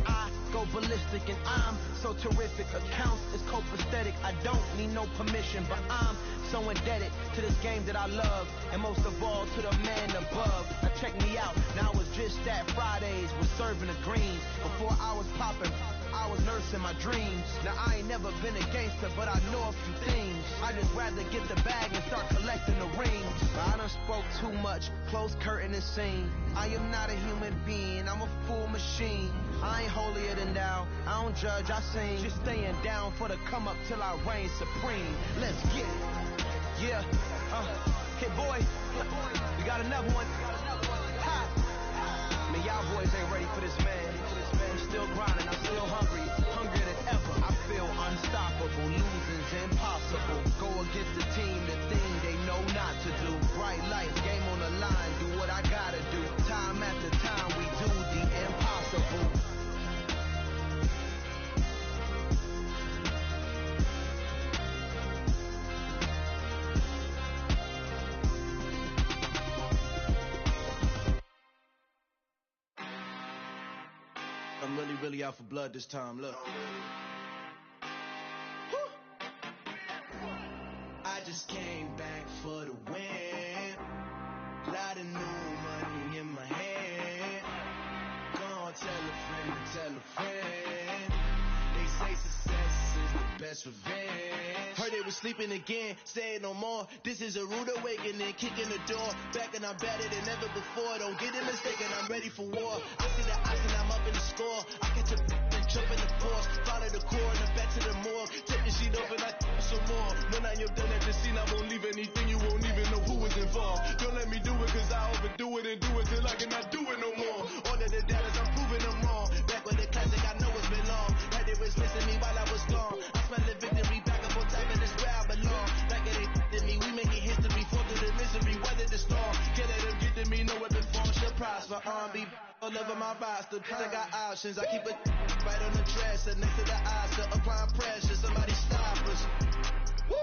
I go ballistic and I'm so terrific. Accounts is copacetic, I don't need no permission, but I'm so indebted to this game that I love, and most of all to the man above. Now check me out, now it's just that Fridays was serving the greens. Before I was popping, I was nursing my dreams. Now I ain't never been a gangster, but I know a few things. I just rather get the bag and start collecting the rings. I done spoke too much, close curtain and scene. I am not a human being, I'm a full machine. I ain't holier than thou, I don't judge, I sing. Just staying down for the come up till I reign supreme. Let's get it. Yeah, hit boy, we got another one. Ha. Man, y'all boys ain't ready for this, man. I'm still grinding, I'm still hungry, hungrier than ever. I feel unstoppable, losing's impossible. Go against the team, the thing they know not to do. Bright lights, game on the line, do what I gotta do. Time after time, we do the impossible. I'm really out for blood this time, look. Woo. I just came back for the win. Lot of new money in my hand. Gonna tell a friend. They say success is the best revenge. Heard it was never sleeping again. Say it no more. This is a rude awakening. Kicking the door. Back and I'm better than ever before. Don't get it mistaken. I'm ready for war. I see the ice and I'm up in the score. I catch a and jump in the force. Follow the core and the back to the morgue. Take the sheet off and I some more. When I am done at the scene, I won't leave anything. You won't even know who was involved. Don't let me do it cause I overdo it and do it till I cannot do it no more. All of the doubters, I'm proving them wrong. Back with the classic, I know it's been long. Like they was missing me while I was gone. I smell the victory back up on top of this where I belong. Like it ain't to me, we making history. Fall through the misery, weather the storm. Can't let them get to me, no weapon form shall prosper. R&B all over my roster. I got options, I keep it right on the dresser. Next to the Oscar, applying pressure. Somebody stop us. Woo!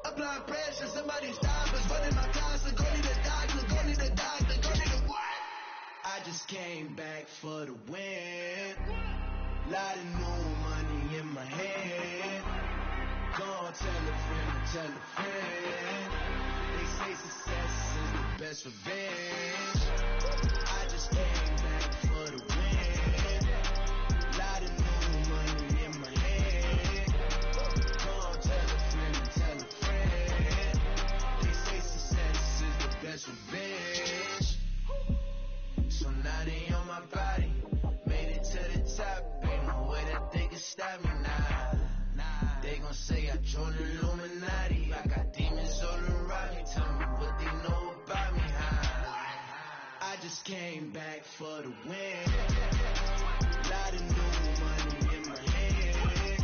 Applying pressure, somebody stop us. Running my casa, go need a doctor, go need a doctor, go need a what? I just came back for the win. Lot of new money in my hand. Go tell a friend, tell a friend. They say success is the best revenge. I just came back for the win. Lot of new money in my hand. Go tell a friend, tell a friend. They say success is the best revenge. So now they on my body. Made it to the top. Ain't no way that they can stop me now. They gon' say I joined the Illuminati. I got demons all around me. Tell me what they know about me, huh? I just came back for the win. Lot of new money in my hand.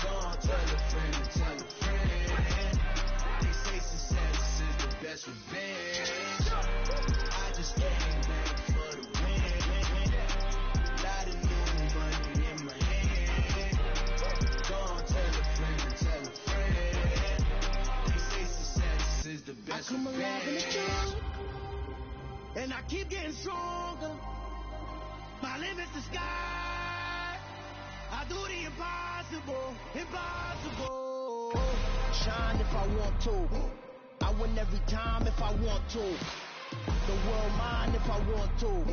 Go on, tell a friend, tell a friend. They say success is the best revenge. I just came back for the win. Lot of new money in my hand. Go on, tell a friend, tell a friend. They say success is the best revenge. I come alive in the dark, and I keep getting stronger. My limit's the sky. I do the impossible, impossible. Shine if I want to. I win every time if I want to. The world mine if I want to.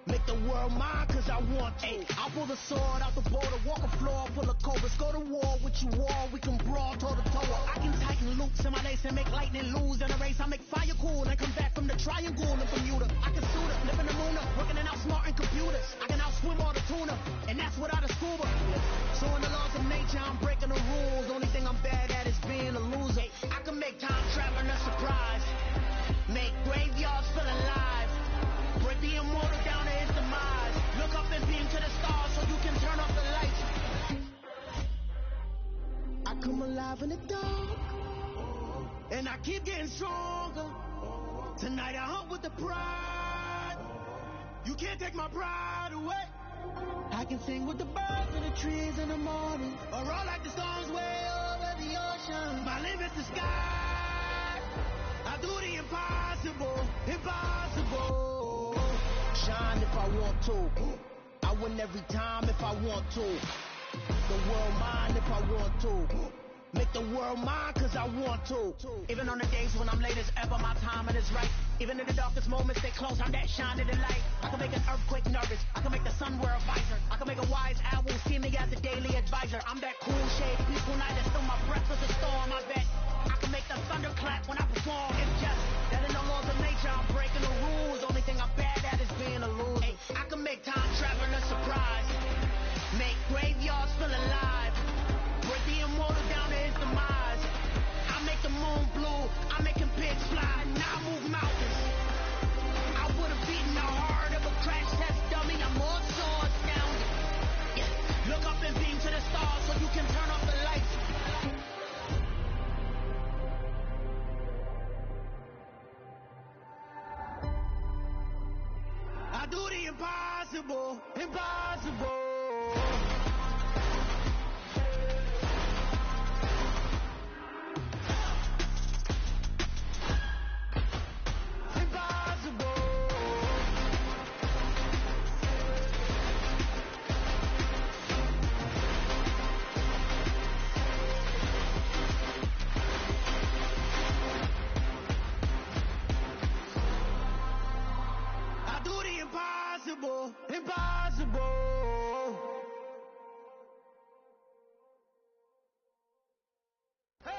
Make the world mine cause I want to. Ay, I pull the sword out the border, walk a floor full of cobras. Go to war with you all, we can brawl toe to toe. I can tighten loops in my lace and make lightning lose in a race. I make fire cool and come back from the triangle in Bermuda. I can shoot it, live in the moon, working and outsmarting computers. I can outswim all the tuna, and that's without a scuba. So in the laws of nature, I'm breaking the rules. Only thing I'm bad at is being a loser. I can make time traveling a surprise. Make graveyards feel alive. Break the immortal down to his demise. Look up and beam to the stars so you can turn off the lights. I come alive in the dark, and I keep getting stronger. Tonight I hunt with the pride. You can't take my pride away. I can sing with the birds and the trees in the morning, or roll like the storms way over the ocean. My limit's the sky. I do the impossible, impossible. Shine if I want to. I win every time if I want to. The world mine if I want to. Make the world mine cause I want to. Even on the days when I'm late as ever, my timing is right. Even in the darkest moments, stay close, I'm that shining light. I can make an earthquake nervous. I can make the sun wear a visor. I can make a wise owl see me as a daily advisor. I'm that cool shade, peaceful night, and still my breath is a storm, I bet. I can make the thunder clap when I perform. It's just that in the laws of nature, I'm breaking the rules. Only thing I'm bad at is being a loser. Ay, I can make time traveling a surprise. Make graveyards feel alive. Break the immortal down to his demise. I make the moon blue. I'm making pigs fly. Now I move mountains. I would have beaten the heart of a crash test dummy. I'm more so astounded. Yeah. Look up and beam to the stars so you can turn off the lights. I do the impossible, impossible. Impossible, impossible. Hey!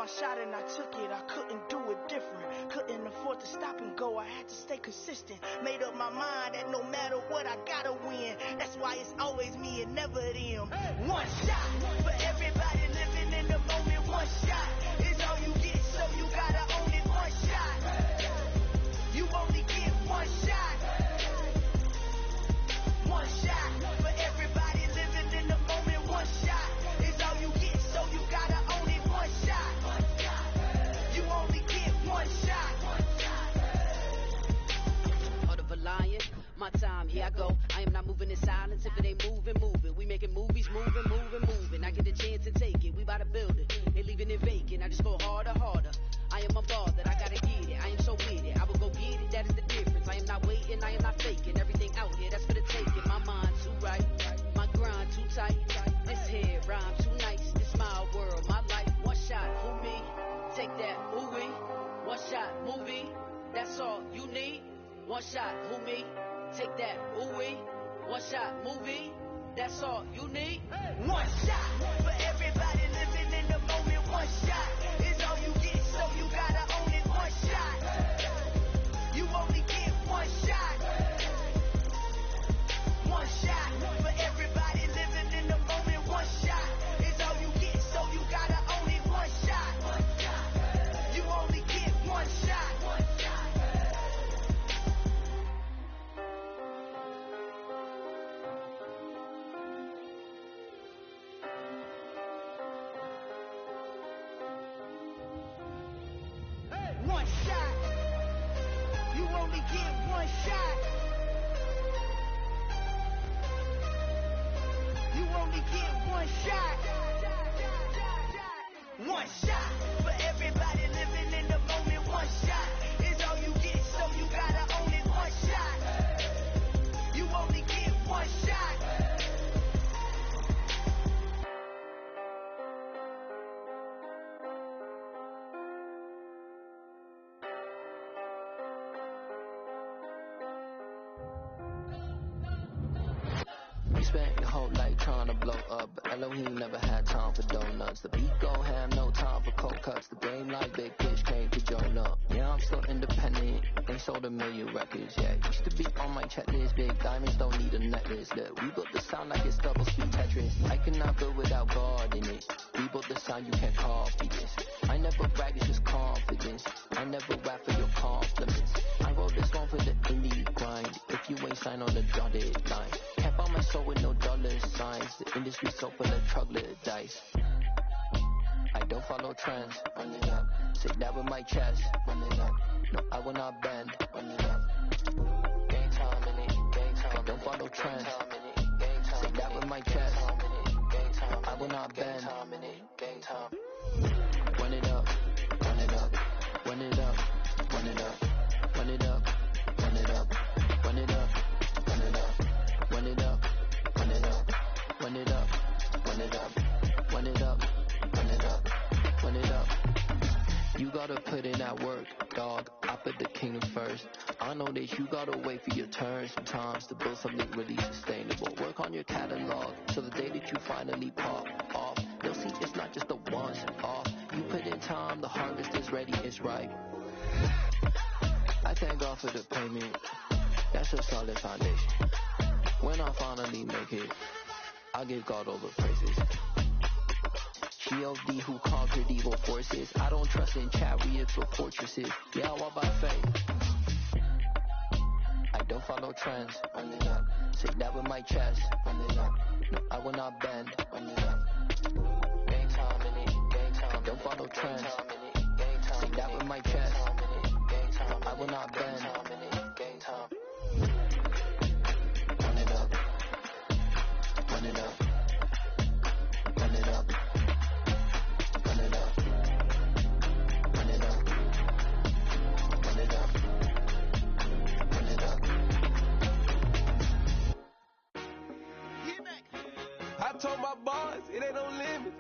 my shot and I took it. I couldn't do it different. Couldn't afford to stop and go. I had to stay consistent. Made up my mind that no matter what, I gotta win. That's why it's always me and never them. One shot for everybody living in the moment. One shot is all you get, so you gotta own it. One shot. You only get one shot. One shot for everybody living in the moment. One shot is all you get, so you gotta own it. One shot. You only get one shot. Heart of a lion, my time, here I go. I am not moving in silence. If it ain't moving, moving. We making movies, moving, moving, moving. I get a chance to take it. We bout to build it. They leaving it vacant. I just go harder, harder. I am a ball that I gotta get it. I am so with it. I will go get it. That is the difference. I am not waiting. I am not faking. Everything out here, that's for the taking. My mind too right. My grind too tight. This head rhyme too nice. This my world, my life. One shot, who me? Take that, who we? One shot, movie. That's all you need. One shot, who me? Take that, who we? One shot, movie. That's all you need. One shot for everybody living in the moment. One shot is all you get, so you gotta own it. One shot. You only get one shot. One shot for everybody living in the moment. One shot is all you get, so you gotta own it. One shot. You only get one shot. One shot. You only get one shot. You only get one shot. One shot for everybody living in the moment. One shot is all you get, so you gotta own it. One shot. You only get one shot. You spent your whole life trying to blow up, but Elohim never had time for donuts. The beat go ham, no time for cold cuts. The game like big fish came to join up. Yeah, I'm still independent. They sold 1 million records, yeah. Used to be on my checklist. Big diamonds don't need a necklace. Look, we built the sound like it's double speed Tetris. I cannot build without God in it. We built the sound, you can't copy this. I never brag, it's just confidence. I never rap for your compliments. I wrote this one for the indie grind. If you ain't signed on the dotted line, can't buy my soul with no dollar signs. The industry so full of troglodytes. I don't follow trends. Run it up. Say that with my chest. Run it up. No, I will not bend. Run it up. Game time in it. Game time. I don't follow trends. Say that with my chest. I will not bend. Game time. Run it up. Run it up. Run it up. Run it up. Run it up. Run it up. Run it up. Run it up. Run it up. Run it up. Run it up. Run it up. Run it up. Run it up. Run it up. You gotta put in that work, dog. I put the kingdom first. I know that you gotta wait for your turn sometimes to build something really sustainable. Work on your catalog so the day that you finally pop off, you'll see it's not just a once off. You put in time, the harvest is ready, it's ripe. I thank God for the payment. That's a solid foundation. When I finally make it, I give God all the praises. G.O.D. who conquered evil forces. I don't trust in chariots or fortresses. Yeah, I walk by faith. I don't follow trends. Run it up. Say that with my chest. Run it up. No, I will not bend. Run it up. Game time in it. Game time. I don't follow trends. Say that with my chest. No, I will not bend. Game time. Run it up. Run it up. Run it up. Run it up. Run it up. Run it up. Run it up. I told my boys it ain't no limit.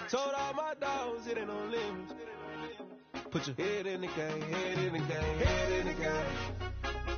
Told all my dogs it ain't no limit. Put your head in the game, head in the game, head in the game.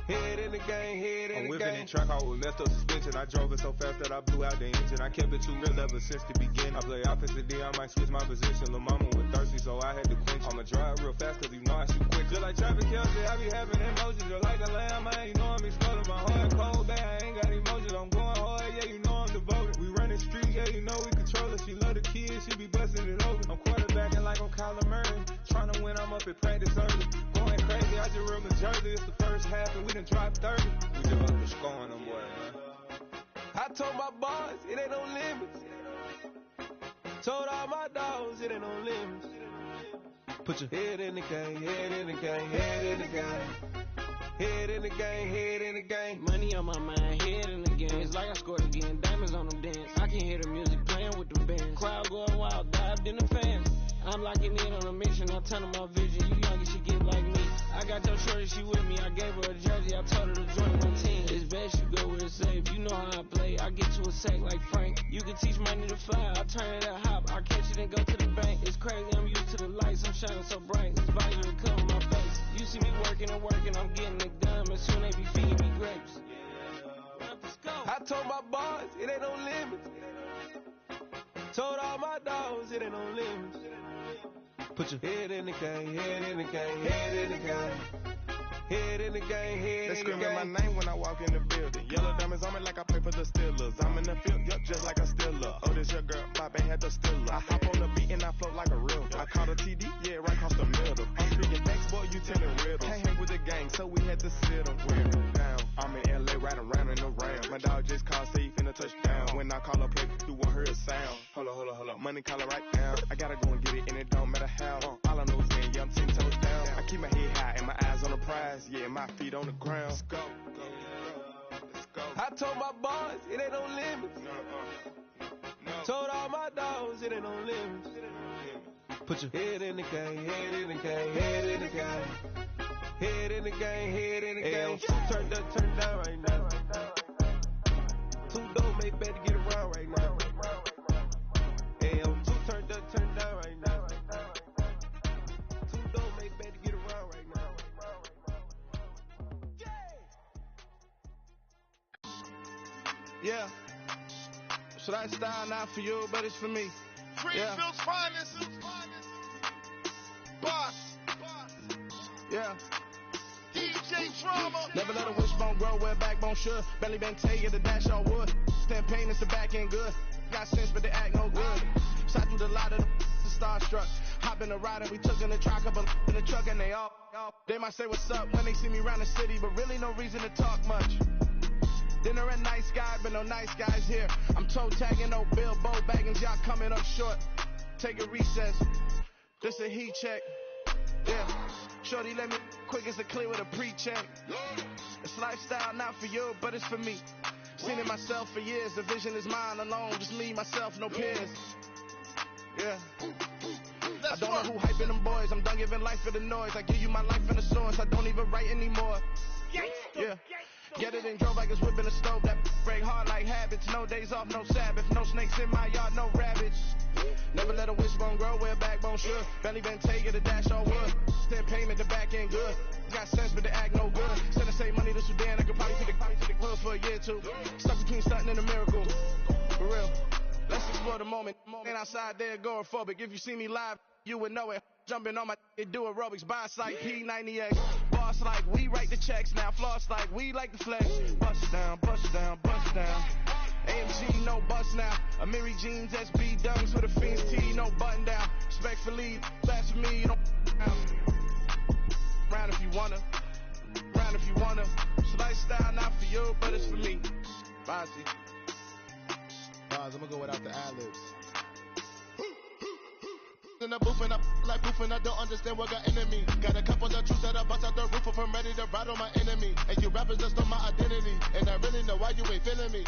Head in the game, head in the game. I'm whipping in track hall with messed up suspension. I drove it so fast that I blew out the engine. I kept it too real ever since the beginning. I play offensive D, I might switch my position. Lil' mama was thirsty, so I had to quench. I'ma drive real fast, cause you know I shoot quick. Just like Travis Kelce, I be having emotions. Just like a lamb, I ain't know I'm exploding. My heart cold, babe, I ain't got emotions. I'm going hard, yeah, you know I'm devoted. We running street, yeah, you know we control it. She love the kids, she be busting it open. I'm quarterbacking like I'm Kyler Murray. Trying to win, I'm up at practice early. Going crazy, I just real my jersey. It's the first half and we done dropped 30. We just up the scoring them, boy, man. I told my boys, it ain't no limits. Told all my dogs, it ain't no limits. Put your head in the game, head in the game, head in the game. Head in the game, head in the game. Money on my mind, head in the game. It's like I scored again, diamonds on them dance. I can hear the music playing with the band. Crowd going wild, dived in the fans. I'm locking in on a mission, I'm turning my vision. You young and she get like me. I got your shorty, she with me. I gave her a jersey, I told her to join my team. It's best you go where it's safe. You know how I play. I get to a sack like Frank. You can teach money to fly. I turn it up hop. I catch it and go to the bank. It's crazy, I'm used to the lights. I'm shining so bright. This visor to cover my face. You see me working and working. I'm getting it done. But soon they be feeding me grapes. Let's go. I told my boys, it ain't no limits. Told all my dogs, it ain't no limits. Put your head in the game, head in the game, head in the game. Head in the game, head in the game. They screaming my name when I walk in the building. Yellow diamonds on me like I play for the Steelers. I'm in the field, yup, just like a Steeler. Oh, this your girl, my band had the Steeler. I hop on the beat and I float like a real. I caught a TD, yeah, right across the middle. I'm speaking thanks, boy, you telling riddles. Can't hang with the gang, so we had to sit them down. I'm in LA, riding around in the Ram. My dog just called, say he finna touchdown. When I call a play, you won't hear a sound. Hold up, money call it right down. I gotta go and get it, and it don't matter how. All I know is win, yeah, I'm 10 toes down. I keep my head high and my eyes on the prize. Yeah, my feet on the ground. Let's go. Let's go. I told my boys, it ain't no limits. No. Told all my dogs, it ain't no limits. Put your head in the game, head in the game, head in the game. Head in the game, head in the game. Turn down right now. Two dope make better get around right now. Two turn down right now. Two dope make better get around right now. Yeah. Should I style not for you, but it's for me. Greenfield's finest. Boss. Yeah. DJ Drama. Never let a wishbone grow where backbone should. Belly been taking the dash all wood. Stand pain is the back end good. Got sense, but they act no good. Shot through the lot of the starstruck. Hop in the ride and we took in the truck up in the truck and they all. They might say what's up when they see me around the city, but really no reason to talk much. Dinner and nice guy, but no nice guys here. I'm toe tagging, no Bilbo baggins, y'all coming up short. Take a recess. This a heat check. Yeah. Shorty let me quick as a clear with a pre-check. It's lifestyle not for you, but it's for me. Seen it myself for years. The vision is mine alone. Just me, myself, no peers. Yeah. I don't know who hyping them boys. I'm done giving life for the noise. I give you my life in the source. I don't even write anymore. Yeah. Get it and drove like it's whipping a stove. That break hard like habits. No days off, no Sabbath. No snakes in my yard, no rabbits. Never let a wishbone grow where backbone should. Belly been taking the dash on wood. Send payment, the back end good. Got sense, but they act no good. Send the same money to Sudan. I could probably take the hood for a year or two. Stuck between stunting and a miracle. For real. Let's explore the moment. Ain't outside there agoraphobic. If you see me live, you would know it. Jumping on my do aerobics, boss like P90X. Boss like we write the checks now. Floss like we like the flex. Bust down, bust down, bust down. AMG, no bust now. Amiri jeans, SB dunks with a Fiends T, no button down. Respectfully, that's for me, you don't round if you wanna. Round if you wanna. It's lifestyle not for you, but it's for me. Bossy. I'm gonna go without the ad-libs. In the booth and I like poof and I don't understand what got into me. Got a couple of truths that I bust out the roof if I'm ready to ride on my enemy. And you rappers just stole my identity. And I really know why you ain't feeling me.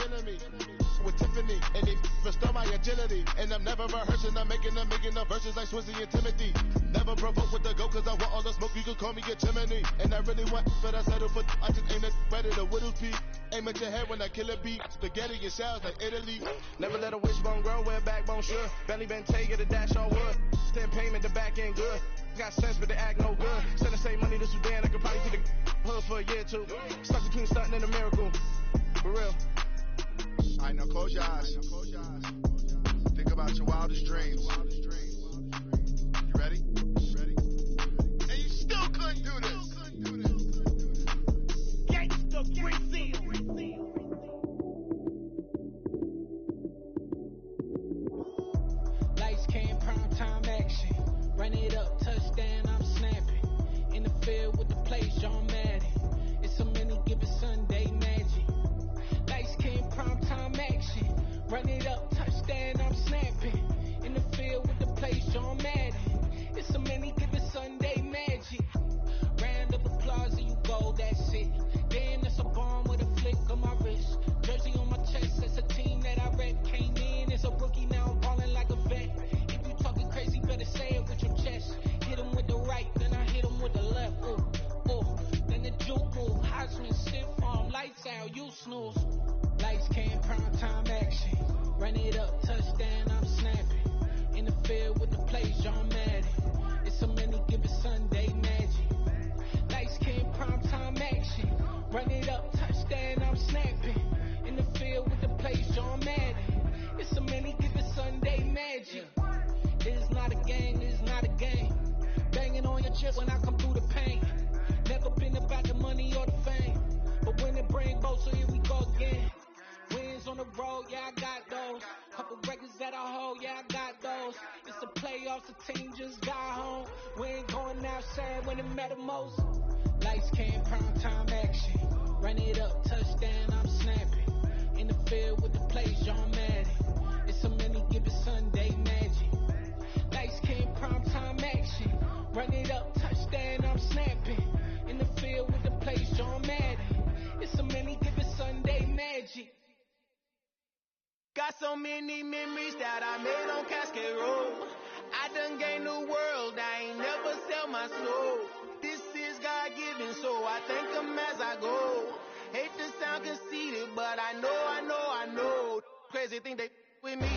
With Tiffany, and they restore my agility. And I'm never rehearsing, I'm making the verses like Swizzy and Timothy. Never provoke with the go, cause I want all the smoke, you can call me a chimney. And I really want, but I settle for, I just ain't ready to whittle pea. Aim at your head when I kill a beat. Spaghetti and shells like Italy. Never let a wishbone grow where backbone should. Belly been taking the dash all wood. Stand payment, the back end good. Got sense, but they act no good. Send the same money to Sudan, I could probably see the hood for a year or two. Stuck the king, stunting in a miracle. For real. All right, now close your eyes. Think about your wildest dreams. You ready? And you still couldn't do this. Gangsta Brazil. Lights, cam, prime time action. Run it up, touchdown, I'm snapping. In the field with the plays, John Madden. It's so many given Sunday magic. Lights, cam, prime time action. Run it up, touchdown, I'm snapping. In the field with the plays, John Madden. It's so many given Sunday magic. Round of applause and you go, that's it. Then it's a bomb with a flick on my wrist. Jersey on my chest, that's a team that I rep. Came in as a rookie, now I'm balling like a vet. If you talking crazy, better say it with your chest. Hit him with the right, then I hit him with the left. Then the juke move, Heisman, stiff arm, lights out, you snooze. Lights, cam, prime time action. Run it up, touchdown, I'm snapping. In the field with the plays, John Madden. It's so many given Sunday magic. Lights, cam, prime time action. Run it up, touchdown, I'm snapping. In the field with the plays, John Madden. It's so many given Sunday magic. This is not a game, this is not a game. Banging on your chest when I come through the pain. Never been about the money or the fame. But when it bring both, so here we go again. Wins on the road, yeah, I got those. Couple records that I hold, yeah, I got those. It's the playoffs, the team just got home. We ain't going outside when it matter most. Lights, cam, prime time action. Run it up, touchdown, I'm snapping. In the field with the plays, John Madden. It's so many given Sunday magic. Lights, cam, prime time action. Run it up, touchdown, I'm snapping. In the field with the plays, John Madden. It's so many given Sunday magic. Got so many memories that I made on Cascade Road. I done gained the world, I ain't never sell my soul. This is God-given, so I thank him as I go. Hate to sound conceited, but I know. Crazy thing they with me.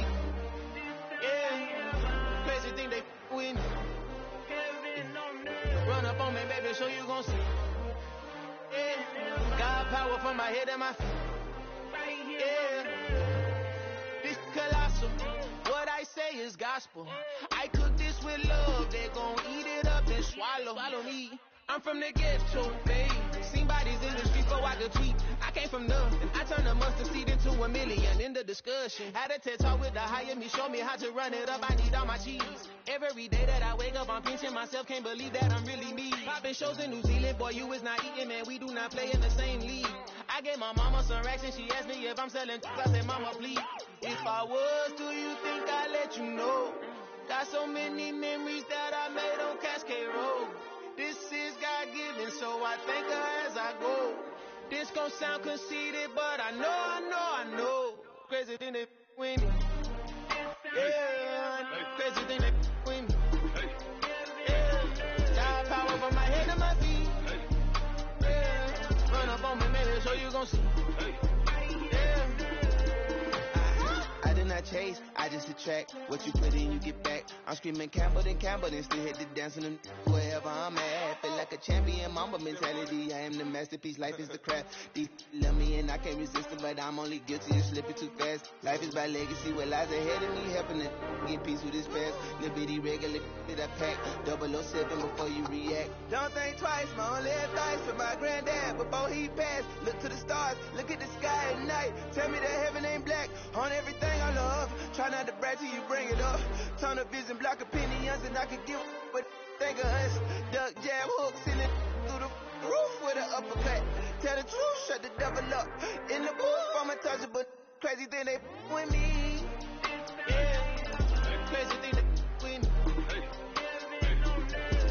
Yeah, crazy thing they with me. Run up on me, baby, so you gon' see. Yeah, got power from my head and my feet. Yeah, this colossal. What I say is gospel. I cook this with love, they gon' eat it up and swallow. Follow me. I'm from the ghetto, babe. Seen bodies in the street before I could tweet. I came from nothing. I turned a mustard seed into a million. In the discussion, had a TED talk with the higher me. Show me how to run it up. I need all my cheese. Every day that I wake up, I'm pinching myself. Can't believe that I'm really me. Popping shows in New Zealand, boy, you is not eating, man. We do not play in the same league. I gave my mama some racks and she asked me if I'm selling. I said, mama, please. If I was, do you think I'd let you know? Got so many memories that I made on Cascade Road. This is God-given, so I thank her as I go. This gon' sound conceited, but I know. Crazy thing they with me. Yeah, crazy thing they with me. Yeah, got power from my head to my feet. Yeah, run up on me, baby, so you gon' see. Yeah. I did not chase, I just attract. What you put in, you get back. I'm screaming Campbell, then still hit the dance and wherever I'm at. Feel like a champion, mama mentality. I am the masterpiece, life is the craft. These love me and I can't resist it, but I'm only guilty of slipping too fast. Life is by legacy, what lies ahead of me, helping to get peace with this past. Little bitty regular that I pack, 007 before you react. Don't think twice, my only advice for my granddad before he passed. Look to the stars, look at the sky at night. Tell me that heaven ain't black on everything I love. Try not to brag till you bring it up. Turn up vision, block opinions, and I could give but think of us. Duck, jab, hook, ceiling through the roof with an uppercut. Tell the truth, shut the devil up. In the booth, I'm untouchable. Crazy thing they with me. Yeah, crazy thing they with me.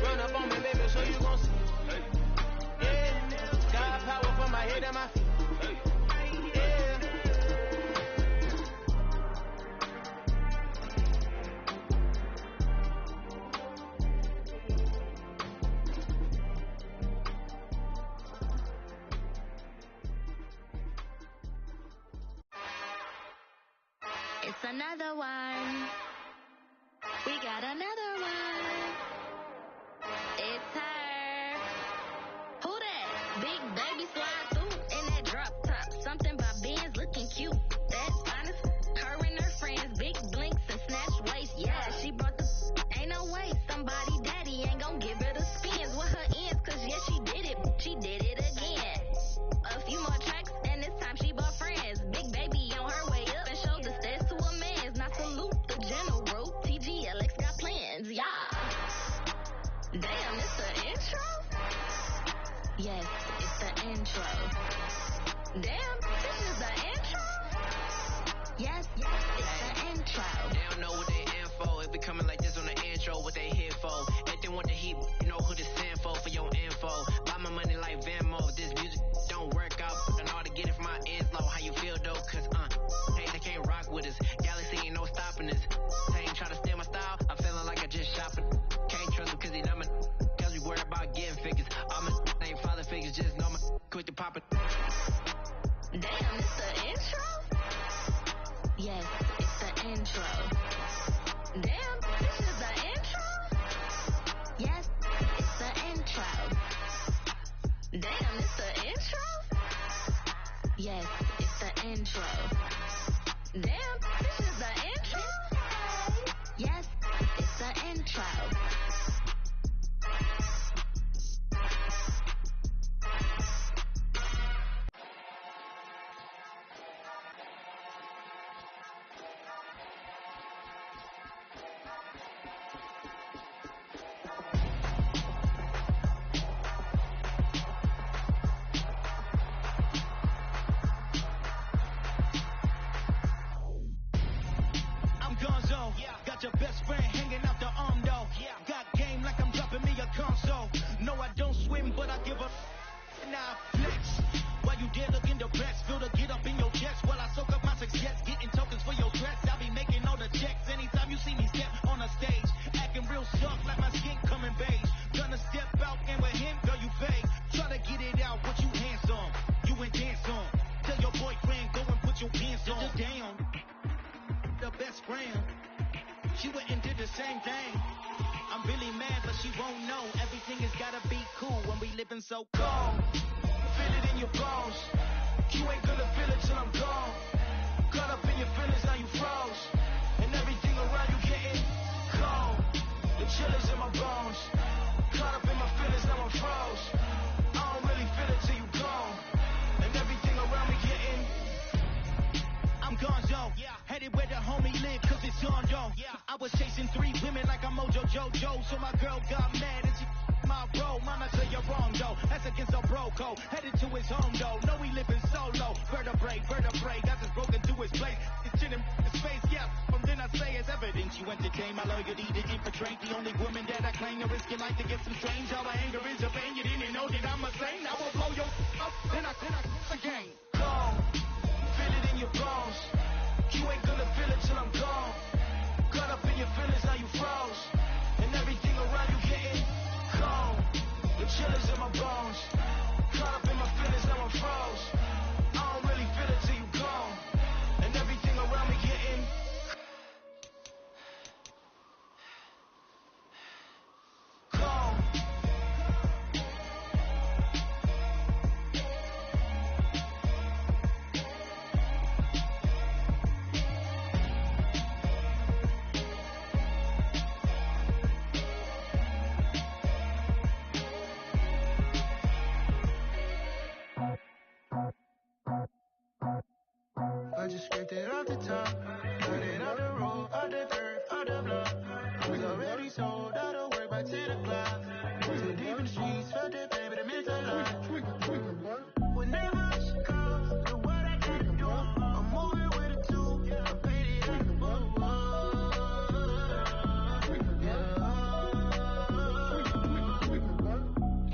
Run up on me, baby, so you gon' see. Yeah, got power from my head and my feet. It's another one. We got another one. same thing. I'm really mad, but she won't know. Everything has gotta be cool when we living so cold. Feel it in your bones. You ain't gonna feel it till I'm gone. Caught up in your feelings, now you froze. And everything around you getting cold. The chill is in my bones. Caught up in my feelings, now I'm froze. I don't really feel it till you gone. And everything around me getting. I'm gone, yo. Headed where the homie live, cause it's gone, yo. I was chasing 3 women like I'm Mojo Jojo. So my girl got mad and she my bro. Mama said you're wrong, though. That's against a bro code. Headed to his home, though. No, we living solo. Vertebrae. Got this broken to his place. It's chin in his face, yeah. From then I say it's evidence. You entertain my loyalty to infiltrate. The only woman that I claim to risk your life to get some strange. How my anger is your pain. You didn't know that I'm a saint. I will blow your up. Then I again. Gone. Feel it in your bones. You ain't gonna feel it till I'm gone. Caught up in your feelings, now you froze. And everything around you getting cold. The chill is in my bones. Caught up in my feelings, now I'm froze. I don't really feel it till you gone. And everything around me getting cold. I just scraped it off the top, got it out the road, out the dirt, out the block. Was already sold, out of work by 10 o'clock. Was deep in the streets, felt that pain, but it meant a lot. Whenever she calls, do what I gotta do. I'm moving with a 2, I paid it out the book.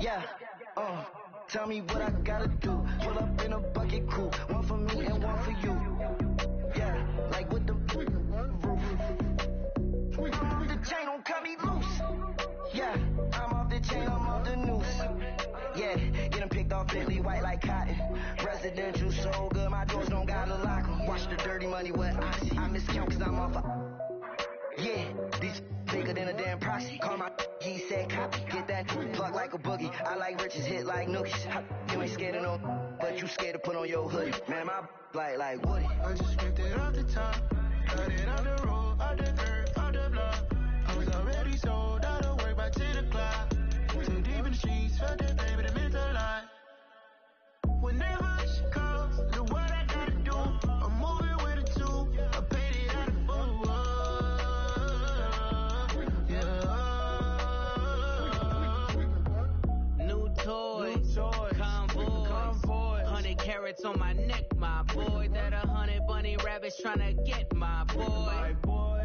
Yeah, tell me what I gotta do. Pull up in a bucket crew, one for me and one for you. Yeah, like with the roof. I'm off the chain, don't cut me loose. Yeah, I'm off the chain, I'm off the noose. Yeah, getting picked off Bentley white like cotton. Residential so good, my doors don't gotta lock 'em. Watch the dirty money with oxy. I miscount cause I'm off yeah, these bigger than a damn proxy. Call my he said copy. Get that plug like a boogie. I like riches, hit like nookies. You ain't scared of no, but you scared to put on your hoodie. Man, my like Woody. I just scraped it off the top, got it out the road, out the dirt, out the block. I was already sold, out of work by 10 o'clock. Too deep in the streets, felt that pain, but it meant a lot. Whenever she calls, do what I gotta do. I'm moving with a 2, I paid it out of book. New toys, convoy, 100 carats on my neck, my boy. That 100 bunny rabbits tryna get my boy.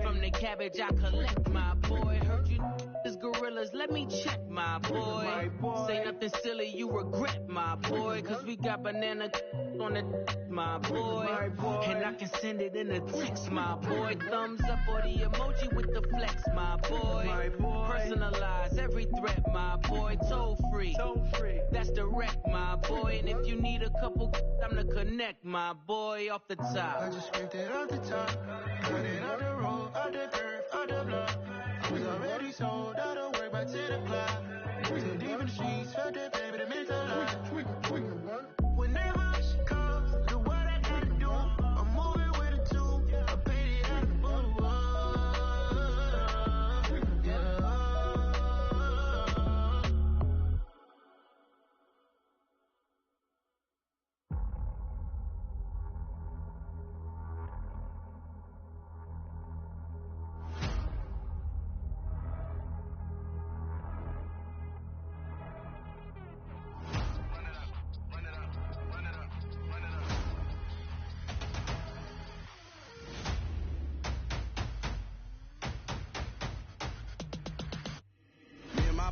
From the cabbage I collect, my boy. Heard you is gorillas, let me check, my boy. Say nothing silly, you regret, my boy. Cause we got banana on the my boy. And I can send it in a text, my boy. Thumbs up or the emoji with the flex, my boy. Personalize every threat, my boy. Toll free, that's direct, my boy. And if you need a couple, I'm the connect, my boy. Off the top, I just scraped it off the top, got it out the road, out the dirt, out the block. I was already sold, out of work by 10 o'clock. Too deep in the streets, felt that pain, but it meant a lot. Whenever she calls, do what I gotta do. I'm moving with a 2, I paid it out of book.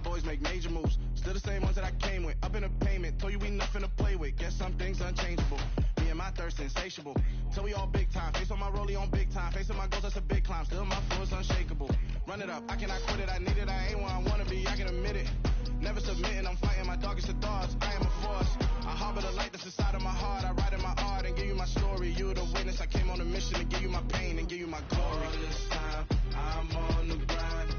Boys make major moves, still the same ones that I came with. Up in the payment, told you we nothing to play with. Guess some things unchangeable. Me and my thirst insatiable. Till we all big time. Face on my rollie on big time. Facing my goals, that's a big climb. Still my flow is unshakable. Run it up, I cannot quit it. I need it, I ain't where I wanna be. I can admit it. Never submitting, I'm fighting my darkest of thoughts. I am a force. I harbor the light that's inside of my heart. I write in my art and give you my story. You the witness. I came on a mission to give you my pain and give you my glory. All this time, I'm on the grind.